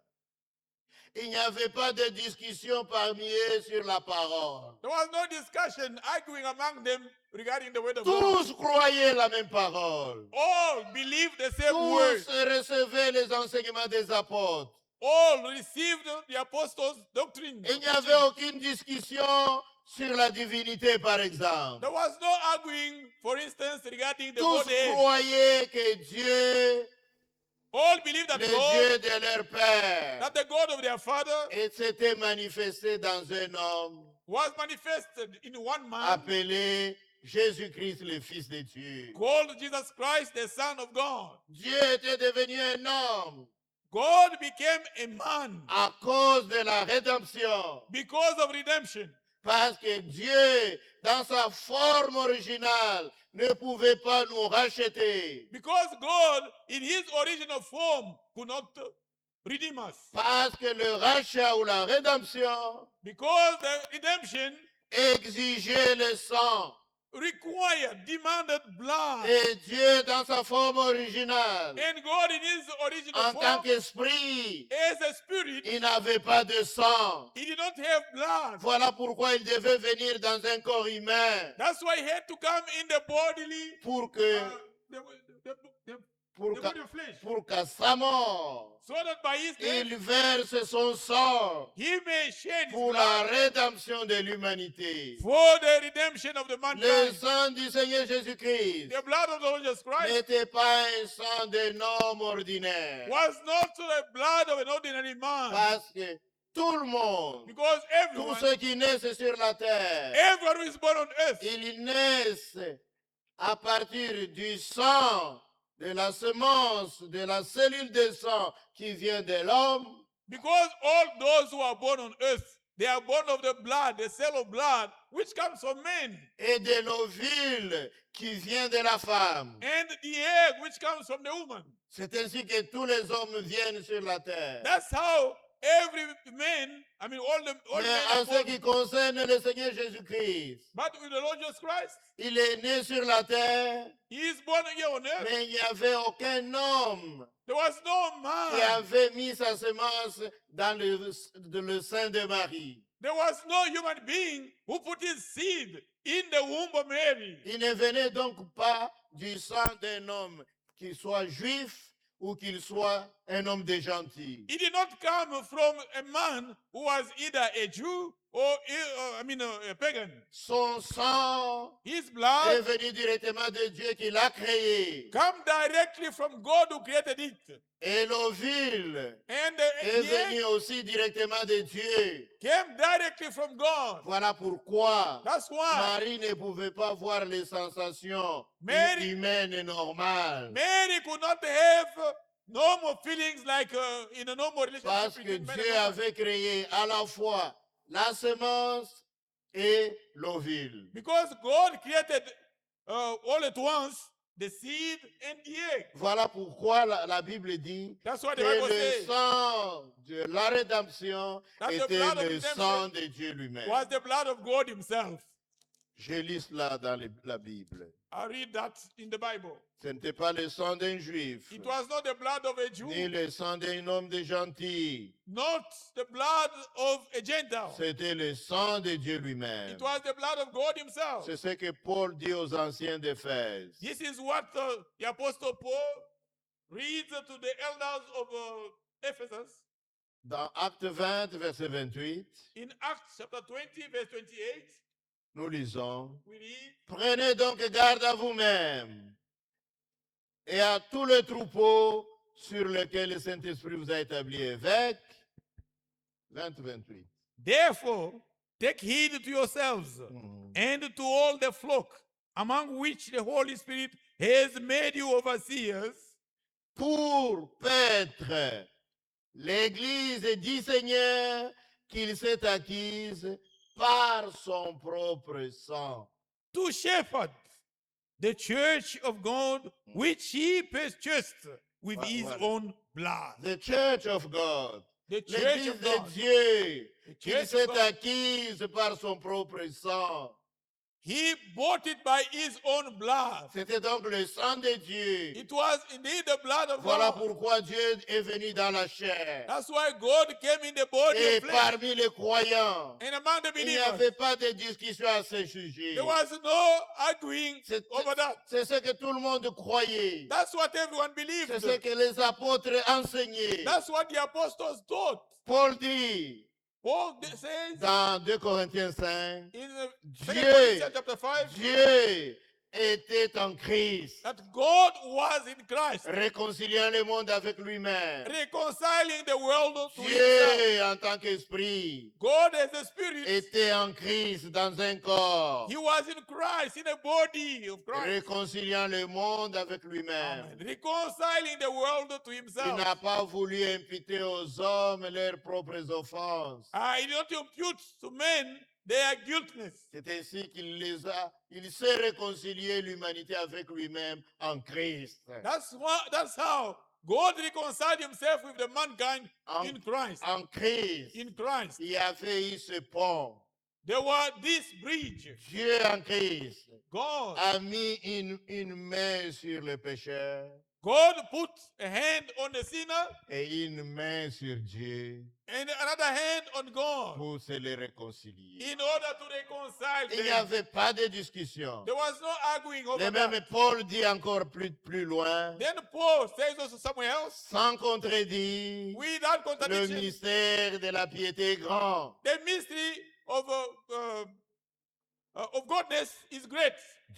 Il n'y avait pas de discussion parmi eux sur la parole. There was no discussion, arguing among them regarding the word of God. Tous croyaient la même parole. All believed the same word. Tous recevaient les enseignements des apôtres. All received the apostles' doctrine. Il n'y avait aucune discussion sur la divinité, par exemple. There was no arguing, for instance, regarding the Tous Godhead. croyaient que Dieu, All believed that le God, Dieu de leur Père, that the God of their father s'était manifesté dans un homme was manifested in one man appelé Jésus-Christ, le Fils de Dieu. called Jesus Christ, the Son of God. Dieu était devenu un homme God became a man à cause de la rédemption. because of redemption. Parce que Dieu, dans sa forme originale, ne pouvait pas nous racheter. Because God, in his original form, could not redeem us. Parce que le rachat ou la rédemption Because the redemption exigeait le sang. required, demanded blood. Et Dieu, dans sa forme originale, And God, in his original en tant form, qu'esprit, as a spirit, il n'avait pas de sang. he did not have blood. Voilà pourquoi il devait venir dans un corps humain That's why he had to come in the bodily, pour que, the pour body of flesh, pour qu'à sa mort, so that by his death il verse son sang he may shed his pour la blood rédemption de l'humanité. for the redemption of the Le mankind. sang du Seigneur Jésus-Christ The blood of the Lord Jesus Christ n'était pas un sang d'un homme ordinaire. was not the blood of an ordinary man, Parce que tout le monde, because tous everyone, ceux qui naissent sur la terre, everyone who is born on earth, ils naissent à partir du sang, de la semence, de la cellule de sang qui vient de l'homme, because all those who are born on earth, they are born of the blood, the cell of blood, which comes from men, et de l'ovule qui vient de la femme. and the egg, which comes from the woman. C'est ainsi que tous les hommes viennent sur la terre. That's how every man, I mean, all Mais men en are ce born. qui concerne le Seigneur Jésus-Christ, But with the Lord Jesus Christ, il est né sur la terre, he is born here on earth. mais il n'y avait aucun homme There was no qui man. avait mis sa semence dans le sein de Marie. There was no human being who put his seed in the womb of Mary. Il ne venait donc pas du sang d'un homme, qu'il soit juif ou qu'il soit un homme de gentil. He did not come from a man who was either a Jew or, a pagan. Son sang His est blood venu directement de Dieu qui l'a créé. come directly from God who created it. Et l'ovule And est the egg venu aussi directement de Dieu. came directly from God. Voilà pourquoi That's why Marie ne pouvait pas voir les sensations Mary- humaines et normales. Mary could not have normal feelings like in a normal relationship. Parce que between man and Dieu woman. avait créé à la fois la semence et l'ovule. Because God created all at once the seed and the egg. Voilà pourquoi la Bible dit That's what que the Bible le says. sang de la rédemption That the était blood of le redemption sang de Dieu lui-même. Was the blood of God himself. Je lis cela dans la Bible. I read that in the Bible. Ce n'était pas le sang d'un juif, It was not the blood of a Jew, ni le sang d'un homme de gentil. not the blood of a Gentile. C'était le sang de Dieu lui-même. It was the blood of God himself. C'est ce que Paul dit aux anciens d'Éphèse. This is what the Apostle Paul reads to the elders of Ephesus Dans Acte 20, verset 28, in Acts chapter 20, verse 28. nous lisons: We read, Prenez donc garde à vous-même et à tout le troupeau sur lequel le Saint-Esprit vous a établi évêque. 20-28. therefore, take heed to yourselves and to all the flock among which the Holy Spirit has made you overseers, Pour paître l'Église du Seigneur qu'il s'est acquise par son propre sang. to shepherd the church of God, which he purchased with his Voilà. own blood. The Church of God. The church L'Église of de God. Dieu The qu'il church s'est of God. acquise par son propre sang. He bought it by his own blood. C'était donc le sang de Dieu. It was indeed the blood of Voilà God. pourquoi Dieu est venu dans la chair. That's why God came in the body Et of flesh. parmi les croyants, And among the il n'y believers, avait pas de discussion à ce sujet. there was no arguing C'est over that. c'est ce que tout le monde croyait. That's what everyone believed. C'est ce que les apôtres enseignaient. That's what the apostles taught. Paul dit Paul says dans 2 Corinthiens 5, in 2 Dieu, Corinthians chapter 5 Dieu était en Christ, that God was in Christ, réconciliant le monde avec lui-même. reconciling the world to himself. Dieu, en tant qu'esprit, God as a spirit, était en Christ dans un corps, he was in Christ, in a body of Christ, réconciliant le monde avec lui-même. Amen. Reconciling the world to Il himself. n'a pas voulu imputer aux hommes leurs propres offenses. He did not impute to men their guiltness. C'est ainsi il s'est réconcilié l'humanité avec lui-même en Christ. That's how God reconciled himself with the mankind En, in Christ. en Christ, In Christ. il y avait eu ce pont. There was this bridge. Dieu en Christ God a mis une main sur le pécheur God put a hand on the sinner et une main sur Dieu and another hand on God pour se les réconcilier. in order to reconcile Il n'y them. avait pas de discussion. There was no arguing over Et même that. Paul dit encore plus loin, Then Paul says also somewhere else, sans contredit, without le contradiction, mystère de la piété est grand. the mystery of godness is great.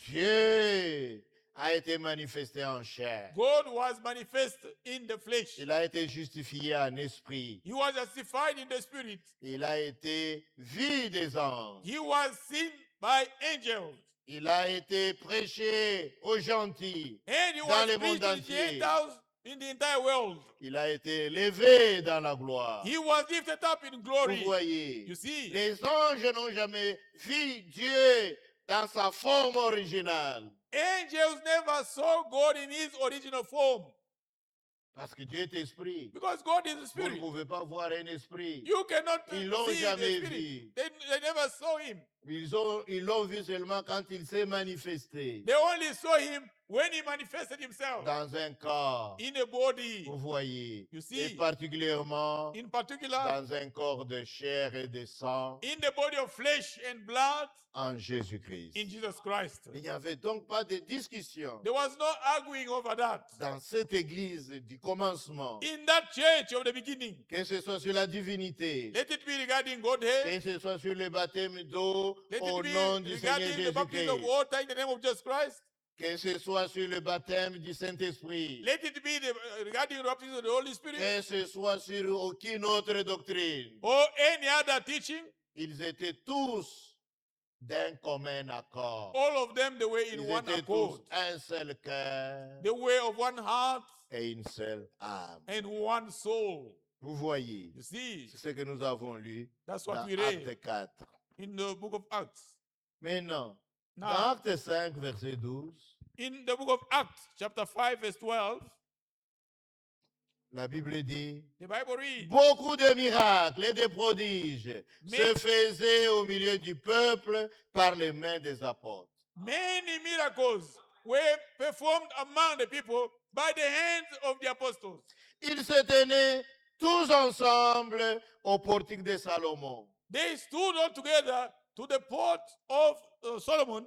Dieu a été manifesté en chair. God was manifest in the flesh. Il a été justifié en esprit. He was justified in the spirit. Il a été vu des anges. He was seen by angels. Il a été prêché aux gentils. And he Dans was le preached monde to the entier. Gentiles in the entire world. Il a été élevé dans la gloire. He was lifted up in Vous glory. voyez, You see, les anges n'ont jamais vu Dieu dans sa forme originale. angels never saw God in his original form Parce que Dieu est esprit. because God is a Vous ne spirit. pouvez pas voir un esprit. You cannot Ils l'ont see the jamais spirit. vu. They never saw him. Ils l'ont vu seulement quand il s'est manifesté They only saw him when he manifested himself dans un corps. in a body. Vous voyez. You Et see, particulièrement in particular, dans un corps de chair et de sang in the body of flesh and blood en Jésus-Christ. in Jesus Christ. Il n'y avait donc pas de discussion There was no arguing over that. dans cette église du commencement, In that church of the beginning, que ce soit sur la divinité, let it be regarding Godhead, que ce soit sur le baptême d'eau let au it nom be du Seigneur regarding the baptism of Jésus-Christ, water in the name of Jesus Christ, que ce soit sur le baptême du Saint-Esprit, let it be regarding the baptism of the Holy Spirit, que ce soit sur aucune autre doctrine. or any other teaching. Ils étaient tous d'un commun accord. All of them, they were in Ils one étaient accord. tous un seul cœur They were of one heart et une seule âme. and one soul. Vous voyez, You see, c'est ce que nous avons lu that's dans what we read Acte 4. in the book of Acts. Maintenant, dans Now, Acte 5, verset 12, In the book of Acts, chapter 5, verse 12, La Bible dit, the Bible reads, beaucoup de miracles et de prodiges Mais- se faisaient au milieu du peuple par les mains des apôtres. many miracles were performed among the people by the hands of the apostles. Ils se tenaient tous ensemble au portique de Salomon. They stood all together to the port of Solomon.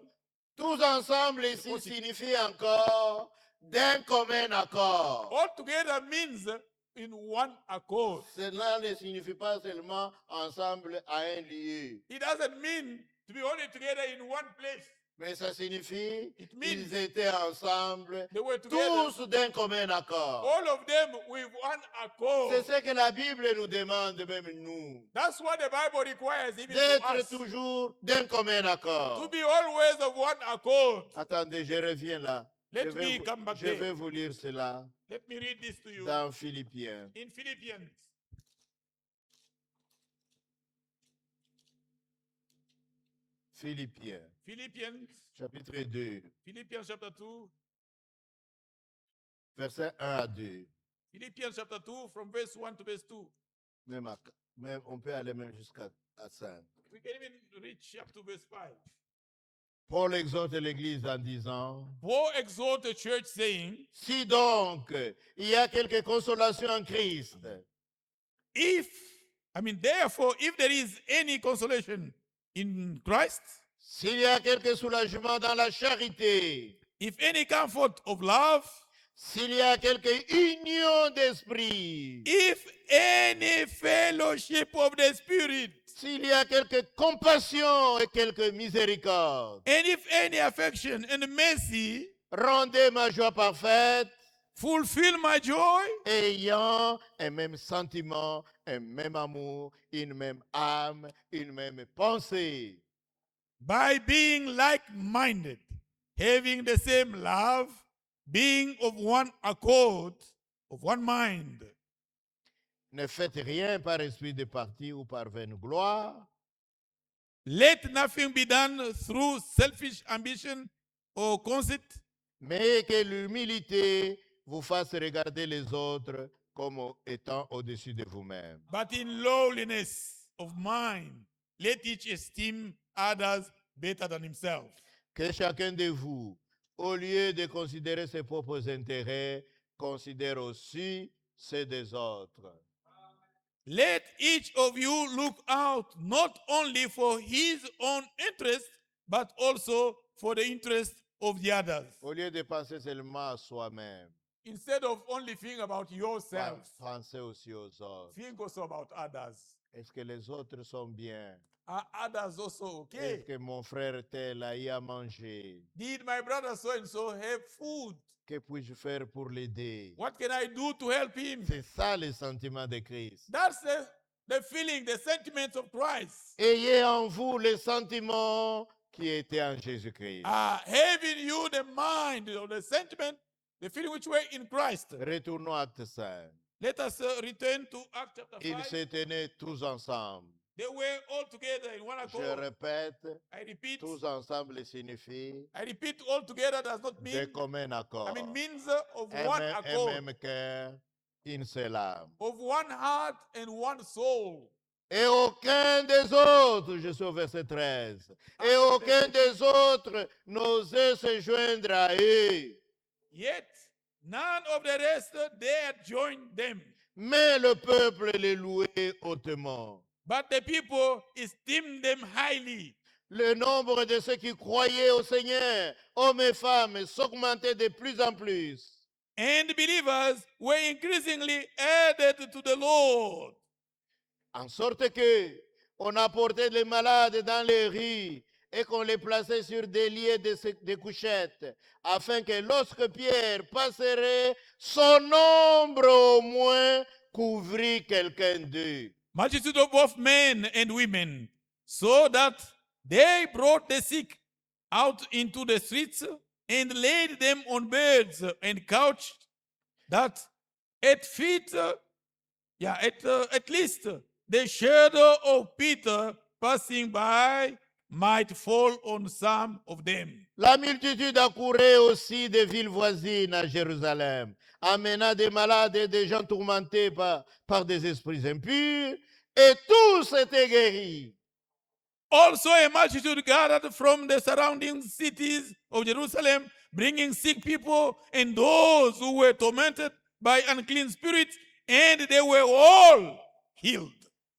Tous ensemble ici signifie encore d'un commun accord. All together means in one accord. Cela ne signifie pas seulement ensemble à un lieu, It doesn't mean to be only together in one place. mais ça signifie It means qu'ils étaient ensemble, they were together, tous d'un commun accord. all of them with one accord. C'est ce que la Bible nous demande, même nous, That's what the Bible requires even to d'être us. toujours d'un commun To accord. be always of one accord. Attendez, je reviens là. Let Je vais me come back je vais there. vous lire cela Let me read this to you. dans Philippiens. In Philippians. Philippiens, Philippians. chapitre 2, Philippians chapter 2. versets 1 à 2. Philippians chapter 2 from verse 1 to verse 2. Même, on peut aller même jusqu'à 5. We can even reach up to verse 5. Paul exhorte l'Église en disant, Paul exhorts the church saying, si donc il y a quelque consolation en Christ, therefore, if there is any consolation in Christ, s'il y a quelque soulagement dans la charité, if any comfort of love, s'il y a quelque union d'esprit, if any fellowship of the Spirit, s'il y a quelque compassion et quelque miséricorde, and if any affection and mercy, rendez ma joie parfaite, fulfill my joy, ayant un même sentiment, un même amour, une même âme, une même pensée. by being like-minded, having the same love, being of one accord, of one mind. Ne faites rien par esprit de parti ou par vaine gloire, Let nothing be done through selfish ambition or conceit, mais que l'humilité vous fasse regarder les autres comme étant au-dessus de vous-même. but in lowliness of mind, let each esteem others better than himself. Que chacun de vous, au lieu de considérer ses propres intérêts, considère aussi ceux des autres. Let each of you look out not only for his own interest, but also for the interest of the others. Au lieu de penser seulement à soi-même, Instead of only thinking about yourself, pensez aussi aux autres. think also about others. Est-ce que les autres sont bien? Are others also Est-ce okay? que mon frère tel a eu à manger? Did my brother so and so have food? Que puis-je faire pour l'aider? What can I do to help him? C'est ça le sentiment de Christ. That's the feeling, the sentiments of Christ. Ayez en vous les sentiments qui étaient en Jésus-Christ. Having you the mind or the sentiment, the feeling which were in Christ. Retournons à Acte 5. Let us return to Acts chapter Ils 5. se tenaient tous ensemble. They were all together in one Je accord. répète, I repeat, tous ensemble signifie all together does not de mean, commun accord. means of Un one même, un accord, même cœur, une seule âme. of one heart and one soul. Et aucun des autres, je suis au verset 13, et aucun des autres n'osait se joindre à eux. Yet none of the rest dared join them. Mais le peuple les louait hautement. But the people esteemed them highly. Le nombre de ceux qui croyaient au Seigneur, hommes et femmes, s'augmentait de plus en plus. And believers were increasingly added to the Lord. En sorte que on apportait les malades dans les rues et qu'on les plaçait sur des lits de couchettes, afin que lorsque Pierre passerait, son ombre au moins couvrit quelqu'un d'eux. Multitude of both men and women, so that they brought the sick out into the streets and laid them on beds and couched, that at least the shadow of Peter passing by might fall on some of them. La multitude accourait aussi des villes voisines à Jérusalem, amenant des malades et des gens tourmentés par des esprits impurs, et tous étaient guéris. Also, a multitude gathered from the surrounding cities of Jerusalem, bringing sick people and those who were tormented by unclean spirits, and they were all healed.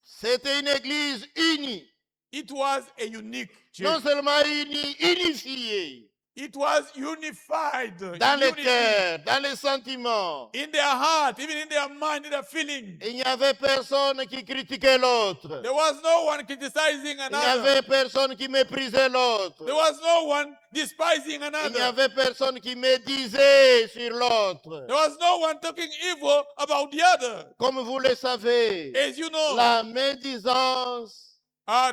C'était une église unie, It was a unique non church. seulement unie, unifiée, It was unified dans le unity cœur, dans les sentiments. in their heart, even in their mind, in their feeling. Il n'y avait personne qui critiquait l'autre. There was no one criticizing Il n'y another. avait personne qui méprisait l'autre. There was no one despising Il n'y another. avait personne qui médisait sur l'autre. There was no one talking evil about the other. Comme vous le savez, As you know, la médisance,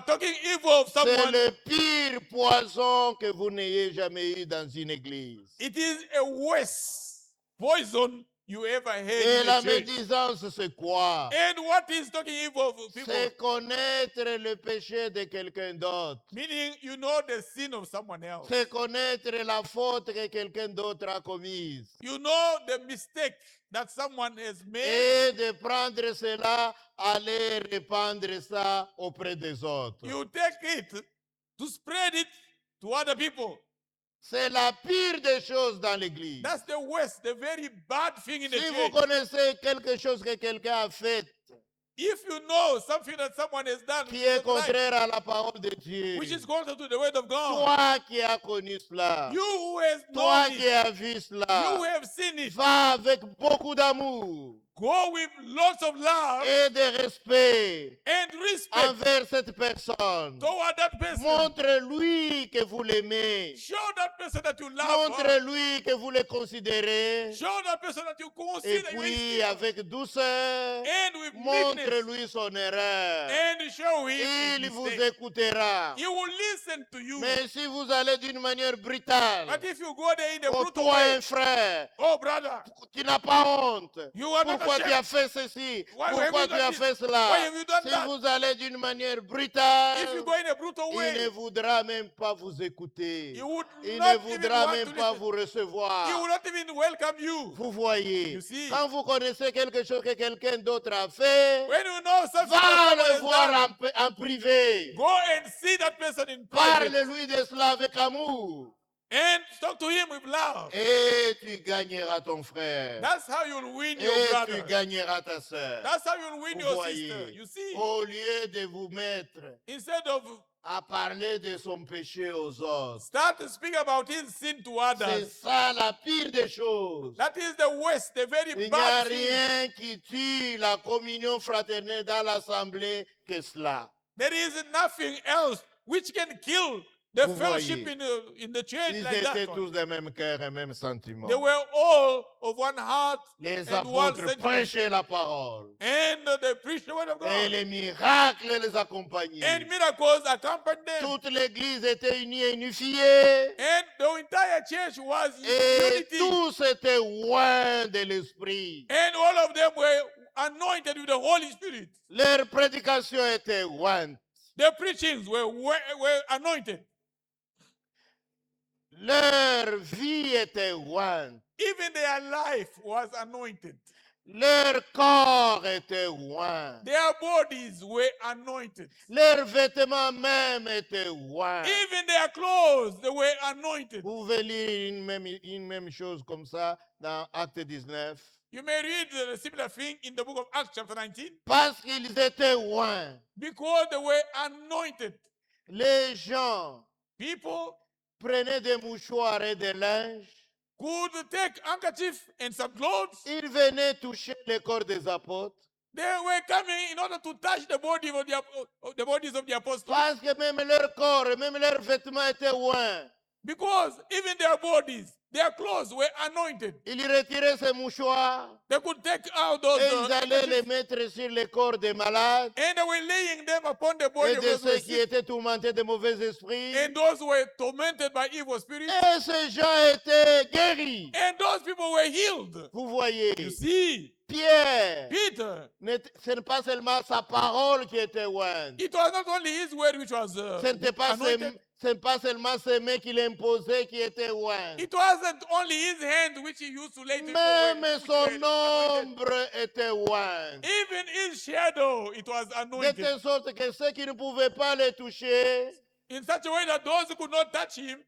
talking evil of c'est someone, le pire poison que vous n'ayez jamais eu dans une église. it is a worse poison you ever had Et in la a church. médisance, c'est quoi? And what is talking evil of people? C'est connaître le péché de quelqu'un d'autre. Meaning you know the sin of someone else. C'est connaître la faute que quelqu'un d'autre a commise. You know the mistake that someone has made, Et de prendre cela, aller répandre ça auprès des autres. you take it to spread it to other people. C'est la pire des choses dans l'église. That's the worst, the very bad thing in the Si vous church. connaissez quelque chose que quelqu'un a fait If you know something that someone has done qui which est is not right, contraire à la parole de Dieu, which is contrary to the word of God, toi qui as connu cela, you who has toi known qui it, as vu you cela, have seen it, va avec beaucoup d'amour go with lots of love et de respect and respect envers cette personne. toward that person. Montre-lui que vous l'aimez. Show that person that you love her. Montre-lui que vous le considérez. Show that person that you Et consider you puis, esteem. avec douceur, And with meekness. montre-lui son erreur. And show him his Il vous mistake. écoutera. He will listen to you. Mais si vous allez d'une manière brutale, But if you go there in a oh, brutal toi, way, un frère, oh brother, tu n'as pas honte. you are not Pourquoi tu as ashamed. fait ceci? Why have Pourquoi you tu done as this? fait cela? Why have you done Si that? vous allez d'une manière brutale, If you go in a brutal il ne way, voudra même pas vous écouter. he would Il not ne even voudra want même to pas listen. vous He recevoir. will not even welcome you. Vous voyez, You see? quand vous connaissez quelque chose que quelqu'un d'autre a fait, When you know something va that someone le has voir done, en privé. go and see that person in private Parle-lui de cela avec amour. and talk to him with love. Et tu gagneras ton frère. That's how you'll win your Et tu brother. gagneras ta soeur. That's how you'll win Vous your voyez, sister. You see, au lieu de vous mettre instead of à parler de son péché aux autres, start to speak about his sin to c'est others, ça la pire des choses. that is the worst, the very Il n'y a bad thing. rien qui tue la communion fraternelle dans l'assemblée que cela. There is nothing else which can kill the Vous fellowship voyez. in the church Ils like étaient that. tous des mêmes cœurs et mêmes sentiments. They were all of one heart Les and one apôtres sentiment. prêchaient la parole. And they preached the word of Et God. les miracles les And accompagnaient. miracles accompanied them. Toute l'église était unie et unifiée. And the entire church was in Et unity. tous étaient loin de l'esprit. And all of them were anointed with the Holy Spirit. Leur prédication était loin. The preachings were anointed. Leur vie était loin. Even their life was anointed. Leur corps était loin. Their bodies were anointed. Leurs vêtements même étaient loin. Even their clothes, they were anointed. Vous pouvez lire une même chose comme ça dans Acte 19. You may read a similar thing in the book of Acts chapter 19. Parce qu'ils étaient loin. Because they were anointed. Les gens People prenaient des mouchoirs et des linges. could take handkerchief and some clothes. Ils venaient toucher le corps des apôtres. They were coming in order to touch the body of the bodies of the apostles. Parce que même leur corps, même leurs vêtements étaient loin. Because even their bodies, their clothes were anointed. Ils retiraient ces mouchoirs They could take out those et ils allaient les handkerchiefs, mettre sur les corps des malades and they were laying them upon the body et of de those who were ceux qui sick, étaient tourmentés de mauvais esprits. and those who were tormented by evil spirits, Et ces gens étaient guéris. and those people were healed. Vous voyez, You see, Pierre, Peter, ce n'est pas seulement sa parole qui était ointe. it was not only his word which was Ce n'était pas, anointed, ce n'est pas seulement ses mains qu'il imposait qui étaient ointes. it wasn't only his hand which he used to lay people Même which son were anointed. ombre était oint. Even his shadow, it was De anointed. telle sorte que ceux qui ne pouvaient pas le toucher In such a way that those who could not touch him,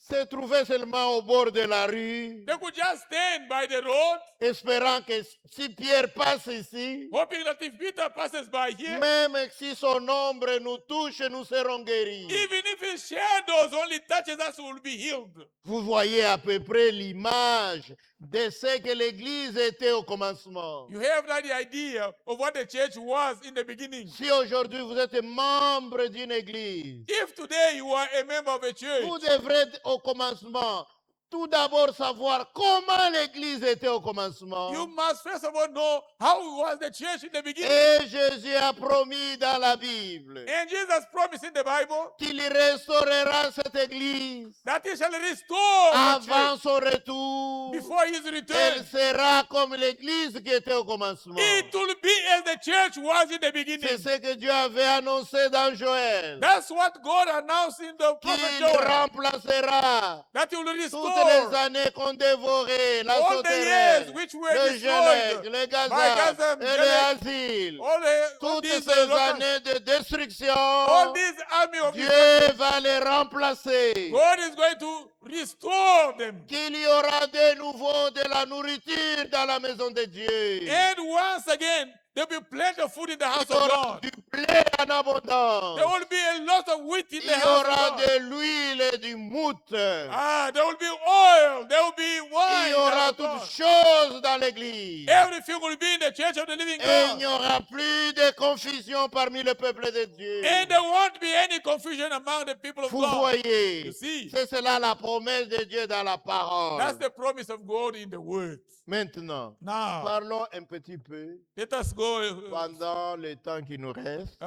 se trouvaient seulement au bord de la rue, they could just stand by the road, espérant que si Pierre passe ici, hoping that if Peter passes by here, même si son ombre nous touche, nous serons guéris. even if his shadows only touches us, we will be healed. Vous voyez à peu près l'image de ce que l'Église était au commencement. You have that idea of what the church was in the beginning. Si aujourd'hui vous êtes membre d'une Église, If today you are a member of a church, vous devrez au commencement tout d'abord savoir comment l'Église était au commencement. you must first of all know how was the church in the beginning. Et Jésus a promis dans la Bible And Jesus promised in the Bible qu'il restaurera cette Église that he shall restore the avant church son retour. before his Elle return. sera comme l'Église qui était au commencement. It will be as the church was in the C'est beginning. ce que Dieu avait annoncé dans Joël. That's what God announced in the prophet Qu'il Joel. remplacera That he will toutes restore les années qu'on dévorait, la all the sauterelle, years which were le Genève, destroyed le by Gaza Gaza, et Genève, le asile. all Toutes these ces locusts, années de destruction, all this army of Israel, Dieu va les remplacer. God is going to restore them. Qu'il y aura de nouveau de la nourriture dans la maison de Dieu. And once again, there will be plenty of food in the house Il y of aura God. du blé en abondance. There will be a lot of wheat in Il the y house aura of God. de l'huile et du mout. There will be oil. There will be Il wine. y in the aura house of toutes God. choses dans l'église. Everything will be in the church of the living Et il n'y God. aura plus de confusion parmi le peuple de Dieu. And there won't be any confusion among the people of Vous God. voyez, You see, c'est cela la promesse de Dieu dans la parole. that's the promise of God in the word. Maintenant, Now, parlons un petit peu let us go pendant le temps qui nous reste.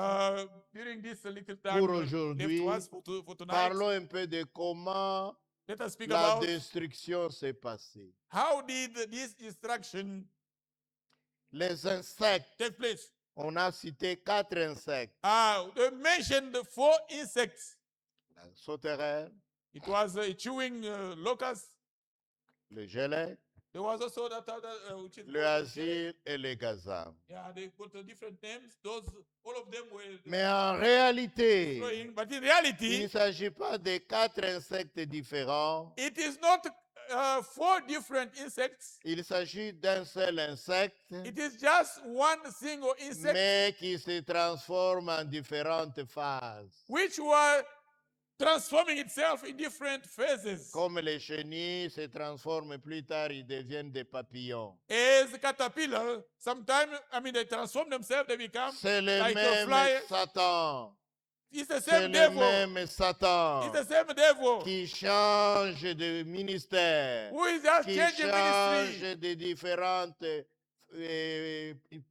during this little time Pour left aujourd'hui, to us for tonight. Parlons un peu de comment Let us speak la about destruction s'est passée. how did this destruction Les insectes, take place. on a cité 4 insectes. They mentioned 4 insects. La sauterelle, It was a chewing locust. le gelé, There was also that other, which is le asile et le gazam. yeah, they put different names. Those, all of them were Mais en réalité, destroying. But in il reality, ne s'agit pas de 4 insectes différents. it is not 4 different insects. Il s'agit d'un seul insecte, It is just one single insect mais qui se transforme en différentes phases. which were transforming itself in different phases. Comme les chenilles se transforment plus tard, ils deviennent des papillons. As the caterpillar, sometimes, they transform themselves, they become C'est le like a même fly. Satan. It's the C'est same le devil. même Satan It's the same devil qui change de ministère, who is just qui changing ministry, change de différentes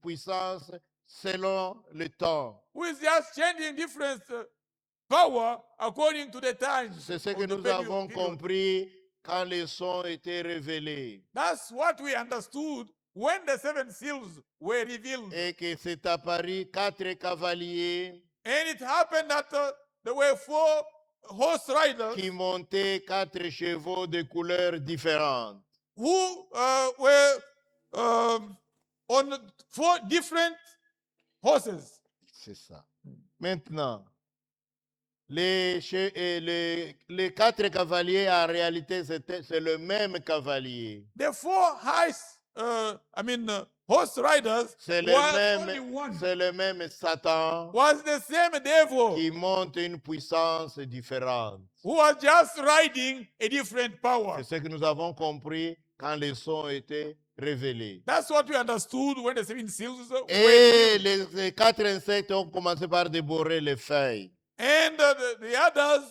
puissances selon le temps. who is just changing different power according to the times. C'est ce of que the nous period. avons compris quand les sons étaient révélés That's what we understood when the 7 seals were revealed. et que c'est apparu 4 cavaliers And it happened that there were 4 horse riders qui montaient 4 chevaux de couleurs différentes. who were on 4 different horses. C'est ça. Maintenant, les 4 cavaliers, en réalité, c'est le même cavalier. The 4 horse riders C'est le même Satan was the same devil qui monte une puissance différente. who was just riding a different power. C'est ce que nous avons compris quand les sons étaient révélés. That's what we understood when the 7 seals were Et revealed. les 4 insectes ont commencé par dévorer les feuilles. And the others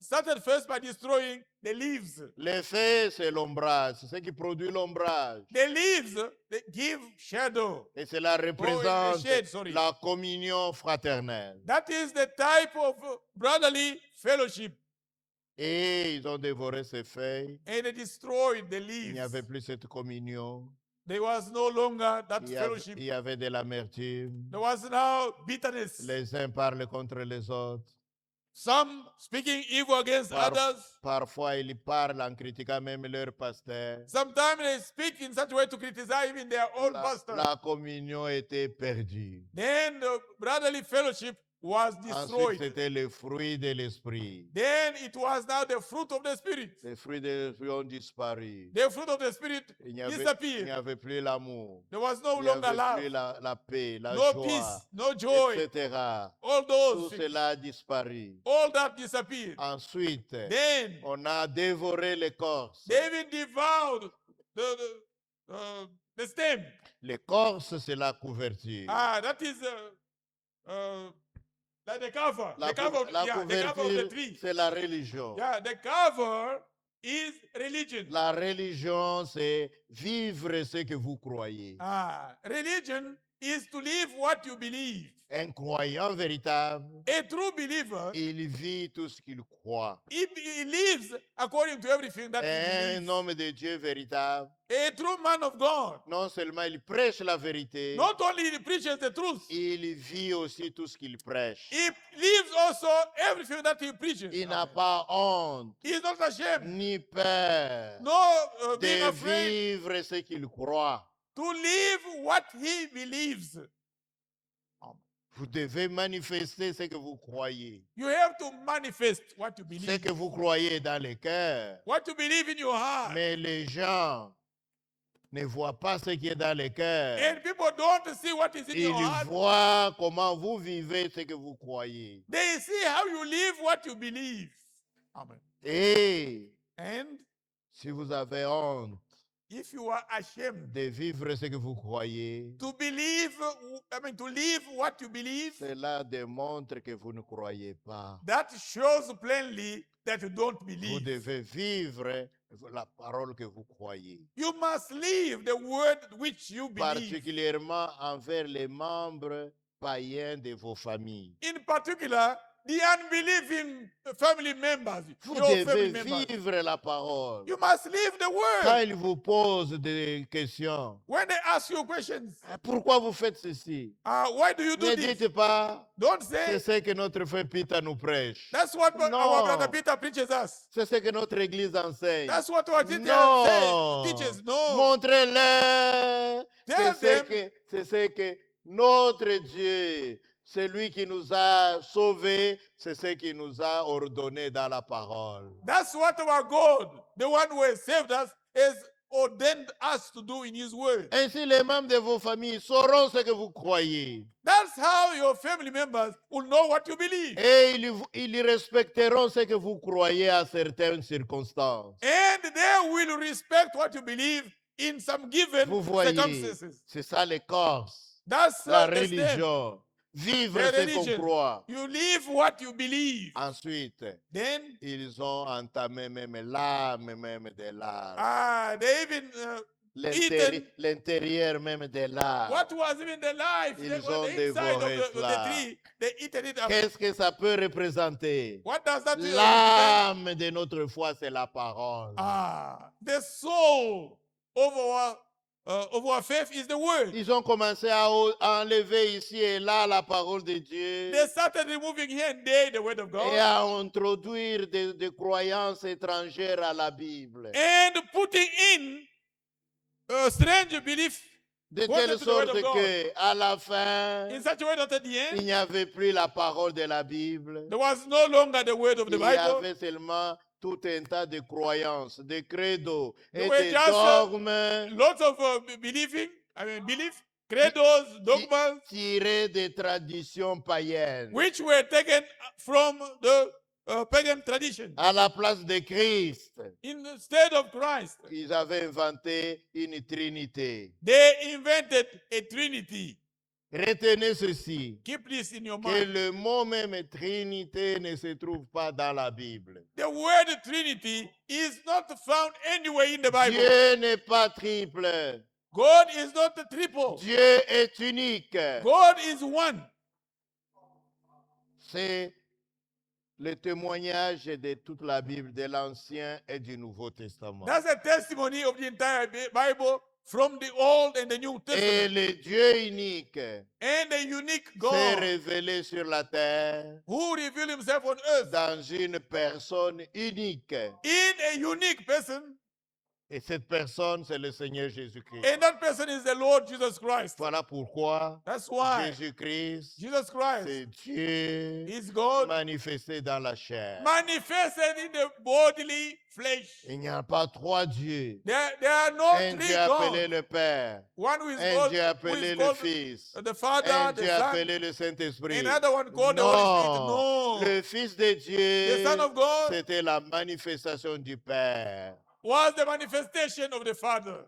started first by destroying the leaves. L'effet, c'est l'ombrage. C'est ce qui produit l'ombrage. The leaves, they give shadow. Et cela représente shade, sorry. la communion fraternelle. That is the type of brotherly fellowship. Et ils ont dévoré ces feuilles. And they destroyed the Il n'y leaves. avait plus cette communion. There was no longer that Il y avait, fellowship. il y avait de l'amertume. There was now bitterness. Les uns parlent contre les autres. Some speaking evil against Par- others. Parfois, ils parlent en critiquant même leur pasteur. Sometimes they speak in such a way to criticize even their own pastor. La communion était perdue. Then the brotherly fellowship was Ensuite, destroyed. c'était le fruit de l'esprit. Then it was now the fruit of the Spirit. Les fruits de l'esprit ont disparu. The fruit of the Spirit Il n'y avait, il n'y disappeared. avait plus l'amour. There was no Il n'y longer avait plus love, la paix, la no joie, peace, no joy. etc. All Tout those things, cela a disparu. all that disappeared. Ensuite, Then on a dévoré l'écorce. they even devoured the stem. L'écorce, c'est la couverture. That is like the cover. La, The cover, la yeah, the cover of the couverture, tree. c'est la religion. Yeah, the cover is religion. La religion, c'est vivre ce que vous croyez. Religion is to live what you believe. Un croyant véritable, A true believer, il vit tout ce qu'il croit. he lives according to everything that he Un believes. homme de Dieu véritable, A true man of God, non seulement il prêche la vérité, not only he preaches the truth, il vit aussi tout ce qu'il prêche. he lives also everything that he preaches. Il n'a pas honte He is not ashamed, ni peur no being de afraid vivre ce qu'il croit. to live what he believes. Vous devez manifester ce que vous croyez. You have to manifest what you Ce believe. que vous croyez dans le cœur. What you believe in your heart. Mais les gens ne voient pas ce qui est dans le cœur. And people don't see what is in Ils your heart. voient comment vous vivez ce que vous croyez. They see how you live what you believe. Amen. Et And si vous avez honte if you are ashamed de vivre ce que vous croyez, to believe, to live what you believe, cela démontre que vous ne croyez pas. that shows plainly that you don't Vous believe. devez vivre la parole que vous croyez. You must live the word which you believe. Particulièrement envers les membres païens de vos familles. In particular, the unbelieving family members, Vous your family devez members. vivre la parole. You must live the Quand word. ils vous posent des questions, When they ask you questions, pourquoi vous faites ceci? why do you do Ne this? dites pas, Don't c'est say, ce que notre frère Peter nous prêche. that's what No. our brother Peter preaches us. C'est ce que notre église enseigne. That's what our teacher Non. says, teaches. No. Montrez-leur. Tell C'est ce que notre Dieu, celui qui nous a sauvés, c'est ce qui nous a ordonné dans la parole. That's what our God, the one who has saved us, has ordained us to do in his word. Ainsi, les membres de vos familles sauront ce que vous croyez. That's how your family members will know what you believe. Et ils respecteront ce que vous croyez à certaines circonstances. And they will respect what you believe in some given Vous voyez, circumstances. c'est ça l'écorce, That's la the step. religion. Vivre The ce qu'on religion. croit. You live what you believe. Ensuite, Then ils ont entamé même l'âme même de l'âme. they even eaten L'intérieur même de l'âme. what was even the life. Ils They ont were the inside of dévoré the cela. tree. They eaten it up. Qu'est-ce que ça peut représenter? What does that mean? L'âme de notre foi, c'est la parole. The soul of our faith is the word. Ils ont commencé à enlever ici et là la parole de Dieu They started removing here and there the word of God et à introduire des croyances étrangères à la Bible. and putting in strange belief De What telle is the word sorte of God? que à la fin, in such a way that at the il end n'y avait plus la parole de la Bible. there was no longer the word of the Il y Bible. avait seulement tout un tas de croyances, de credos et were de just, dogmes Lots of belief, credos, dogmas, tirés des traditions païennes. which were taken from the pagan tradition. À la place de Christ, Instead of Christ, ils avaient inventé une trinité. they invented a trinity. Retenez ceci, Keep this in your que mind. le mot même Trinité ne se trouve pas dans la Bible. The word Trinity is not found anywhere in the Bible. Dieu n'est pas triple. God is not a triple. Dieu est unique. God is one. C'est le témoignage de toute la Bible, de l'Ancien et du Nouveau Testament. That's a testimony of the entire Bible from the Old and the New Et Testament. le Dieu unique And the unique s'est God révélé sur la terre who revealed himself on earth dans une personne unique. in a unique person. Et cette personne, c'est le Seigneur Jésus-Christ. And that person is the Lord Jesus Christ. Voilà pourquoi That's why Jésus-Christ, Jesus Christ c'est Dieu is God manifesté dans la chair. manifested in the bodily flesh. Il n'y a pas trois dieux. There are no Un three Dieu appelé gods. le Père, One who is un God, Dieu who appelé is le called Fils, the Father, un the Dieu Son, appelé le Saint-Esprit. another one called the Holy Spirit. Non, No. le Fils de Dieu, The Son of God c'était la manifestation du Père. was the manifestation of the Father.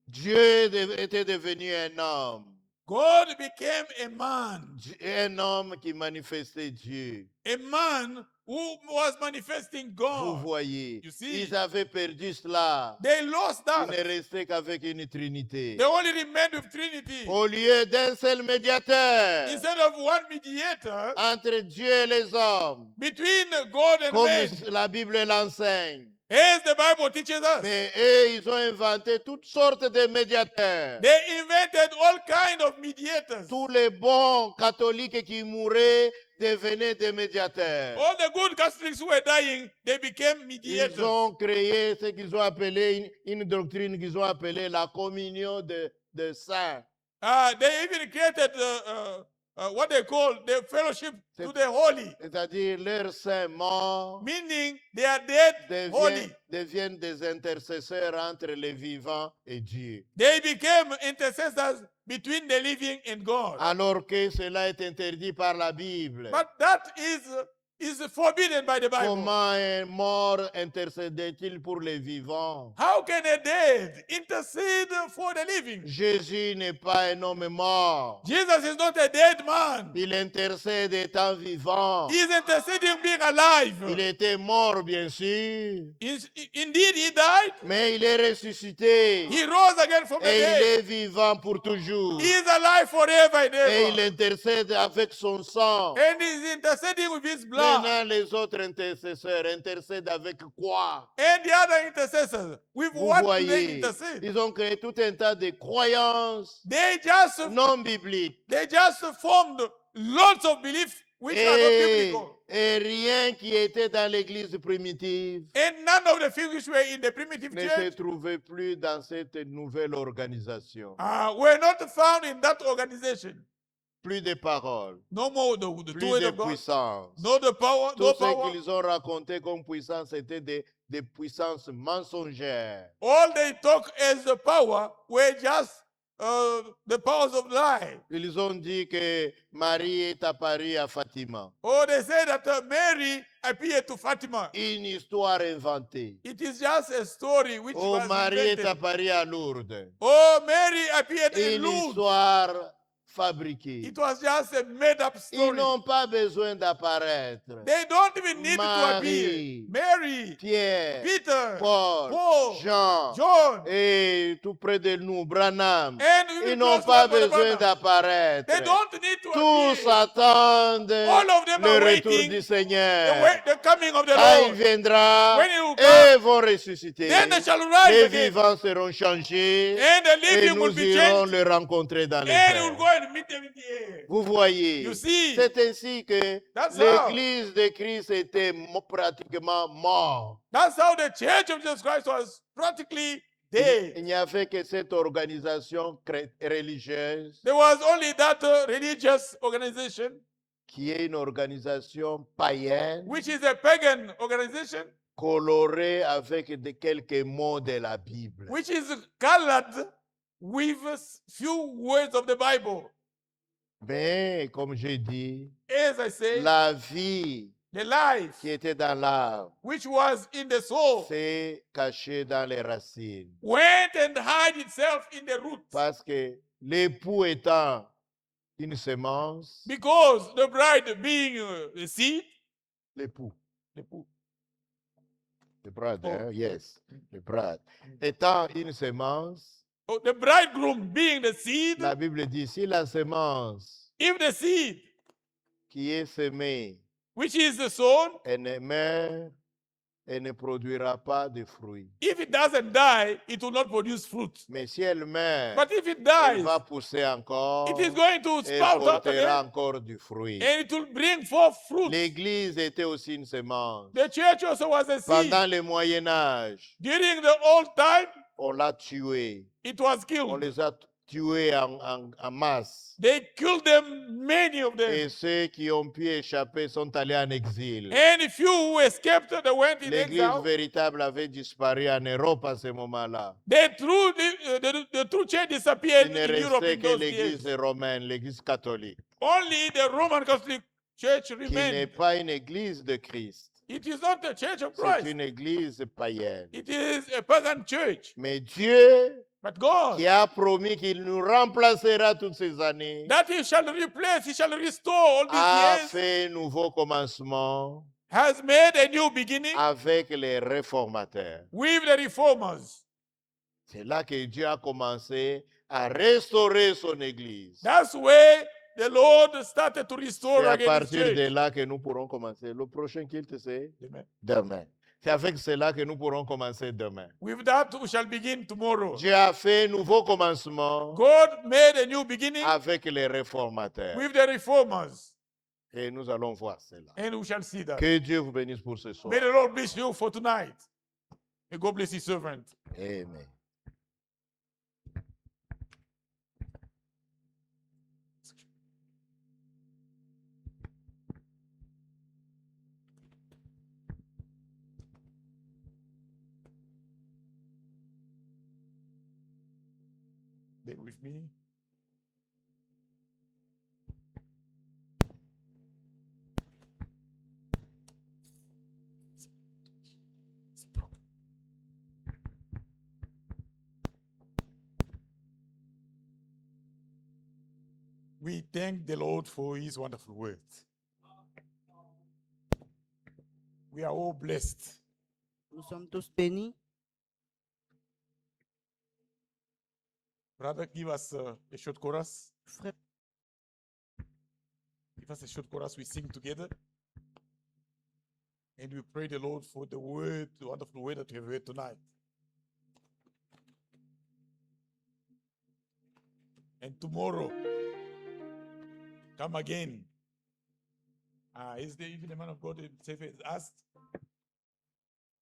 Dieu était devenu un homme. God became a man. Un homme qui manifestait Dieu. A man who was manifesting Vous God. voyez, You see? ils avaient perdu cela. They lost Ils that. ne restaient qu'avec une trinité. They only remained with Trinity. Au lieu d'un seul médiateur Instead of one mediator entre Dieu et les hommes, between God and comme man, la Bible l'enseigne. as the Bible teaches us. Mais eux, ils ont inventé toutes sortes de médiateurs. They invented all kinds of mediators. Tous les bons catholiques qui mouraient devenaient des médiateurs. All the good Catholics who were dying, they became Ils mediators. ont créé ce qu'ils ont appelé une doctrine qu'ils ont appelée la communion de saints. They even created what they call the fellowship to the holy, C'est-à-dire leurs saints morts meaning they are dead holy. deviennent des intercesseurs entre les vivants et Dieu. They became intercessors between the living and God. Alors que cela est interdit par la Bible. But that is forbidden by the Bible. Comment un mort intercède-t-il pour les vivants? How can a dead intercede for the living? Jésus n'est pas un homme mort. Jesus is not a dead man. Il intercède étant vivant. He is interceding being alive. Il était mort, bien sûr, Indeed, he died. mais il est ressuscité. He rose again from the Et il dead. est vivant pour toujours. He is alive forever and Et il ever. intercède avec son sang. And he is interceding with his blood. Maintenant, les autres intercesseurs intercèdent avec quoi? And the other intercessors, with Vous what do they voyez, intercede? ils ont créé tout un tas de croyances They just non bibliques. formed lots of beliefs which are not biblical. Et rien qui était dans l'église primitive And none of the things which were in the primitive ne se church trouvait plus dans cette nouvelle organisation. were not found in that organization. Plus de paroles, No more the plus two ways de of God. puissance. No the power, Tout no ce power. qu'ils ont raconté comme puissance, c'était des puissances mensongères. All they talk as the power were just the powers of lie. Ils ont dit que Marie est apparue à Fatima. Or they say that Mary appeared to Fatima. Une histoire inventée. It is just a story which Oh, was Marie est invented. apparue à Lourdes. Oh, Mary appeared in Une Lourdes. histoire fabriquée. It was just a made-up Ils story. n'ont pas besoin d'apparaître. They don't even need to appear. Marie, Mary, Pierre, Peter, Paul, Paul, Jean, John, et tout près de nous, Branham. and Ils even n'ont those pas who are besoin brother. d'apparaître. They don't need to Tous appear. attendent All of them le are retour waiting du Seigneur. the coming of the Quand il Lord. viendra, When he will come, et vont ressusciter. then they shall rise Les again. vivants seront changés And the et living will nous be irons changed. le rencontrer dans les And he will go airs. and meet them in the air. Vous voyez, You see, c'est ainsi que That's how. l'église de Christ était pratiquement morte. that's how the church of Jesus Christ was practically dead. Il n'y avait que cette organisation religieuse There was only that religious organization, qui est une organisation païenne which is a pagan organization, colorée avec quelques mots de la Bible. which is colored with few words of the Bible. Mais comme j'ai dit, As I say, la vie the life qui était dans l'âme which was in the soul s'est cachée dans les racines. went and hid itself in the roots. Parce que l'époux étant une semence, Because the bride being the seed, l'époux, l'époux, le bride, Oh. hein, yes, le bride, étant une semence, the bridegroom being the seed, la Bible dit, si la semence if the seed, qui est semée, which is the sown, elle ne meurt, elle ne produira pas de fruits. if it doesn't die, it will not produce fruit. Mais si elle meurt, But if it elle dies, va pousser encore, it is going to et sprout out portera again, encore du fruit. and it will bring forth fruit. L'Église était aussi une semence. The church also was a seed. Pendant le Moyen Âge, During the old time, on l'a tué. it was On killed. les a tués en masse. They killed them, many of them. Et ceux qui ont pu échapper sont allés en exil. And few who escaped, they went in L'Église exile. véritable avait disparu en Europe à ce moment-là. The true church disappeared Il ne in Europe restait in que those l'Église days. romaine, l'Église catholique, Only the Roman Catholic Church qui n'est remained. pas une Église de Christ. It is not the church of C'est Christ. une Église païenne. It is a pagan church. Mais Dieu, But God, qui a promis qu'il nous remplacera toutes ces années, that He shall replace, He shall restore all a these years, fait un nouveau commencement has made a new beginning avec les réformateurs. with the reformers. C'est là que Dieu a commencé à restaurer son Église. That's where the Lord started to restore C'est à again His partir de church. là que nous pourrons commencer. Le prochain culte, c'est Amen. demain. C'est avec cela que nous pourrons commencer demain. With that, we shall begin tomorrow. Dieu a fait un nouveau commencement God made a new beginning avec les réformateurs. with the reformers, Et nous allons voir cela. and we shall see that. Que Dieu vous bénisse pour ce soir. May the Lord bless you for tonight. May God bless His servant. Amen. Bear with me. We thank the Lord for His wonderful word. We are all blessed. Nous sommes tous bénis. Brother, give us a short chorus. Frère, Give us a short chorus. We sing together. And we pray the Lord for the word, the wonderful word that we have heard tonight. And tomorrow, come again. Is there even the man of God himself has asked?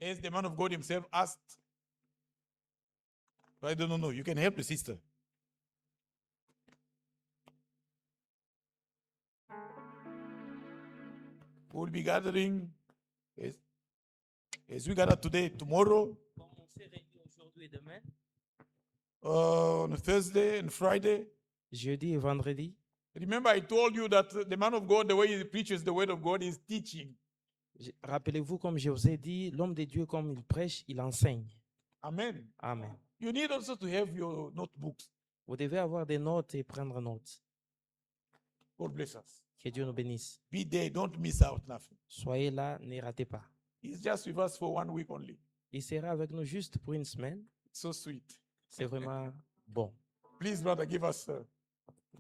As the man of God himself asked? I don't know. You can help the sister. We'll be gathering as we gather today, tomorrow, Comme on s'est réunis aujourd'hui et demain, on Thursday and Friday. jeudi et vendredi, Remember, I told you that the man of God, the way he preaches the word of God, is teaching. rappelez-vous, comme je vous ai dit, l'homme de Dieu, comme il prêche, il enseigne. Amen. Amen. You need also to have your notebooks. Vous devez avoir des notes et prendre note. God bless us. Que Dieu nous bénisse. Be there. Don't miss out nothing. Soyez là, ne ratez pas. He's just with us for 1 week only. Il sera avec nous juste pour une semaine. So sweet. C'est vraiment bon. Please, brother, give us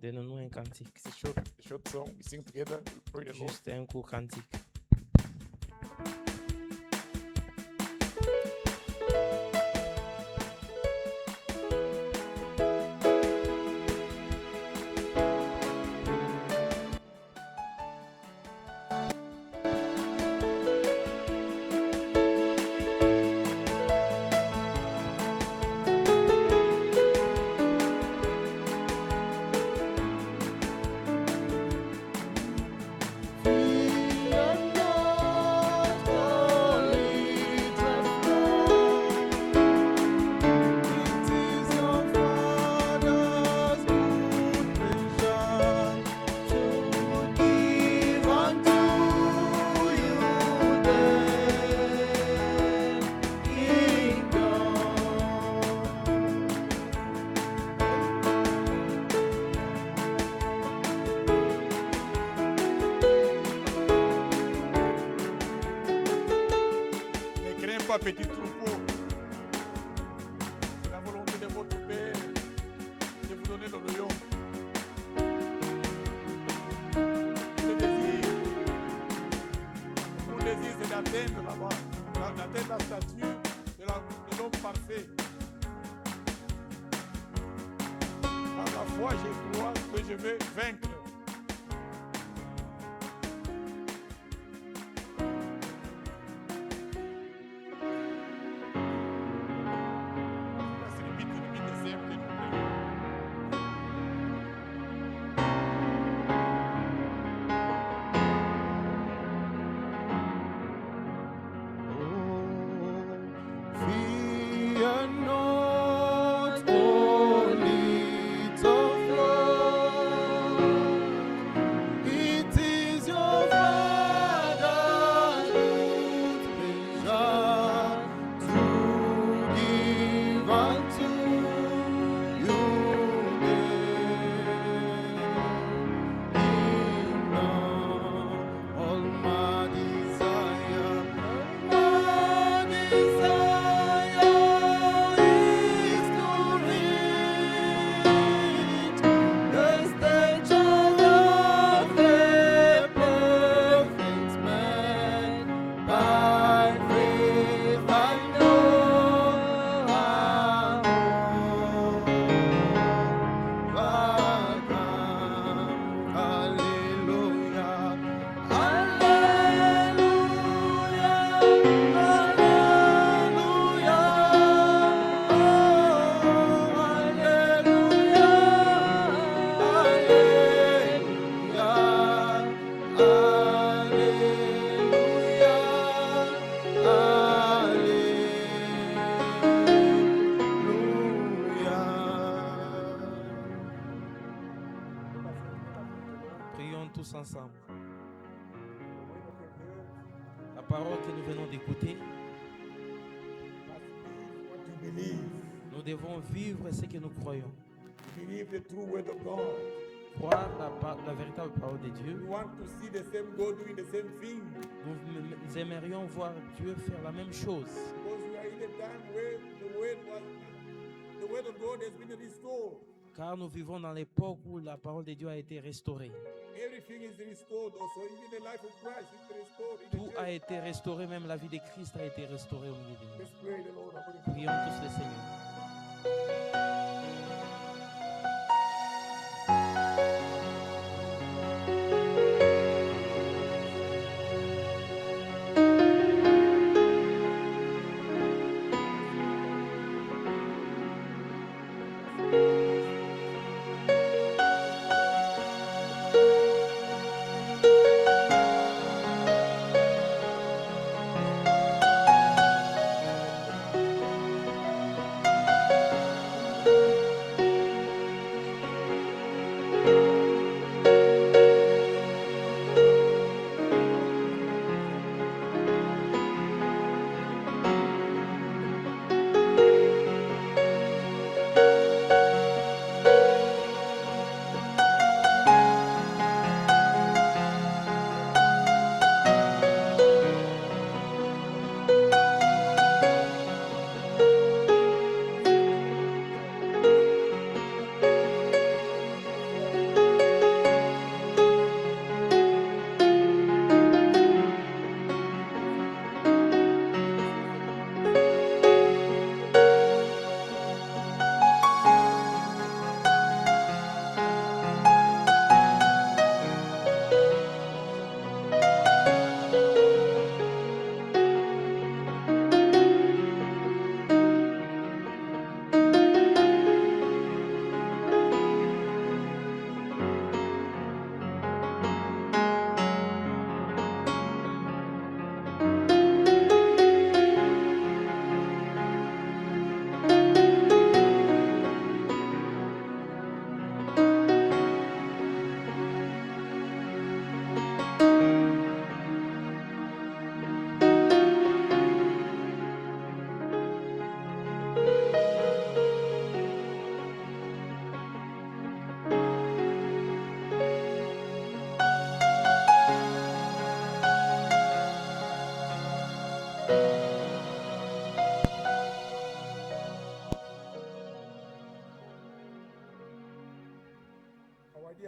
Donnez-nous un cantique. a short song. We sing together. We pray the Lord. Juste un court cantique. fille pas petit troupeau. C'est la volonté de votre Père de vous donner le royaume. Le désir, mon désir, c'est d'atteindre là-bas, d'atteindre la statue de l'homme parfait. Par la foi, je crois que je vais vaincre. Fear not, O little flock. It is your Father's good pleasure to give unto you all my desire. My desire is to reach the stature of a perfect man. By faith I know I'm overcome. Hallelujah. Prions tous ensemble. La parole que nous venons d'écouter, What you believe. nous devons vivre ce que nous croyons. Believe the true word of God. Croire la véritable parole de Dieu. We want to see the same God doing the same thing. Nous aimerions voir Dieu faire la même chose. Because we are in a time where the word of God has been restored. Car nous vivons dans l'époque où la parole de Dieu a été restaurée. Everything is restored also. Even the life of Christ is restored in the Tout a church. été restauré, même la vie de Christ a été restaurée au milieu de Let's nous. pray the Lord according to Prions tous le Seigneur.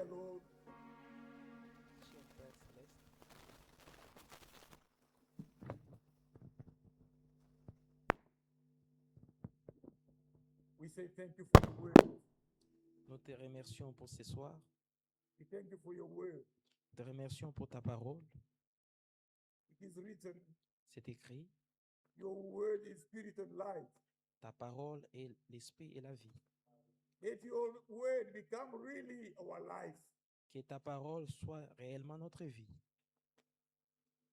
dear Lord. We say thank you for your word. Nous te remercions pour ce soir. We thank you for your word. Te remercions pour ta parole. It is written, C'est écrit. your word is spirit and life. Ta parole est l'esprit et la vie. Let your word become really our life. Que ta parole soit réellement notre vie.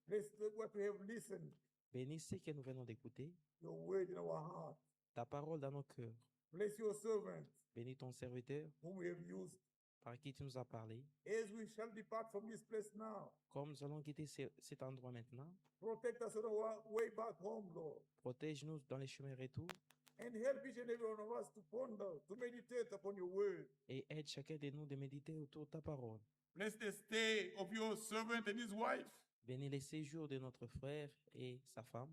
Bless what we have listened, Bénis ce que nous venons d'écouter. your word in our heart. Ta parole dans nos cœurs. Bless your servant Bénis ton serviteur whom we have used. par qui tu nous as parlé. As we shall depart from this place now, Comme nous allons quitter cet endroit maintenant, protect us on our way back home, Lord. protège-nous dans les chemins retour And help each and every one of us to ponder, to meditate upon your word. et aide chacun de nous de méditer autour de ta parole. Bless the stay of your servant and his wife. Bénis les séjours de notre frère et sa femme.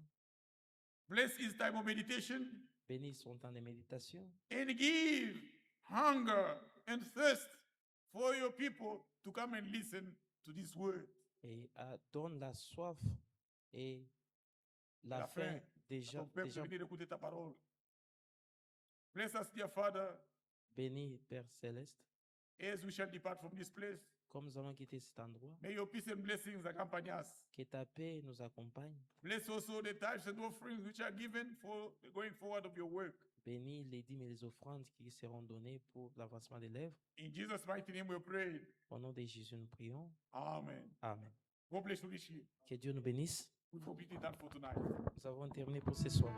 Bless his time of meditation. Bénis son temps de méditation. And give hunger and thirst for your people to come and listen to this word. Et donne la soif et la La faim faim des À gens. ton peuple de venir écouter ta parole. Bless us, dear Father, Bénis, Père Céleste, as we shall depart from this place. comme nous allons quitter cet endroit. May your peace and blessings accompany us. Que ta paix nous accompagne. Bless also the tithes and offerings which are given for the going forward of your work. Bénis les dîmes et les offrandes qui seront données pour l'avancement des lèvres. In Jesus' mighty name we pray. Au nom de Jésus, nous prions. Amen. Amen. God bless you, Rishi. Que Dieu nous bénisse. We forbid it done for tonight. Nous avons terminé pour ce soir.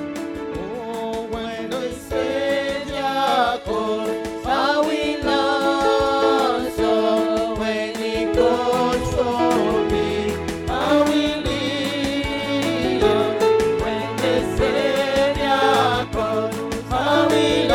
Oh, when the Savior calls, I will answer. When He calls for me, I will hear. When the Savior calls, I will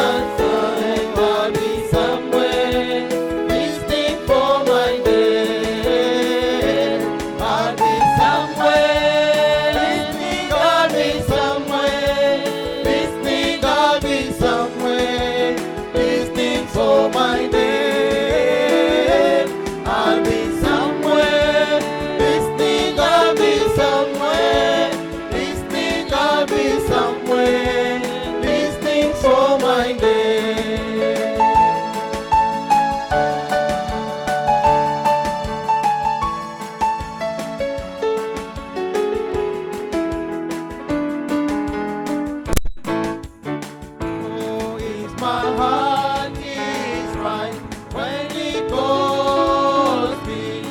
answer. And I'll be somewhere listening for my name. I'll be somewhere listening. I'll be somewhere listening. I'll be somewhere listening for my name. I'll be somewhere listening. I'll be somewhere listening. I'll be somewhere listening for my name. Oh, if my heart is right when He calls me,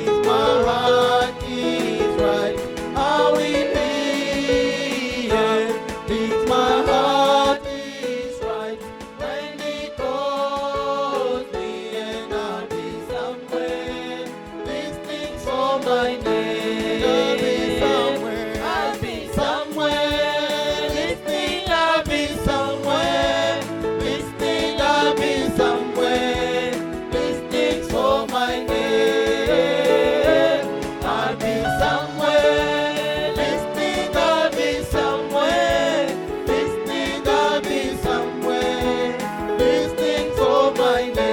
if my heart is right, I will be here. If my heart is right when He calls me, and I'll be somewhere listening for my name. I'll be somewhere. I'll be somewhere listening. I'll be somewhere listening. I'll be somewhere listening for my name. I'll be somewhere listening. I'll be somewhere listening. I'll be somewhere listening for my name.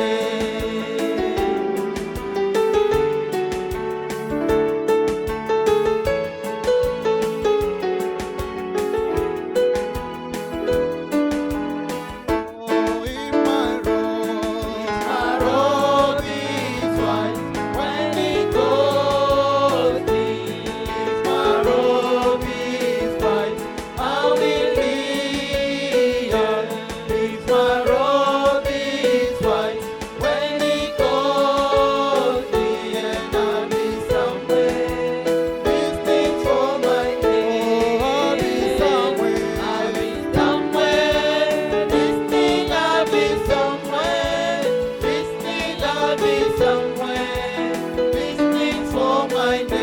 my name.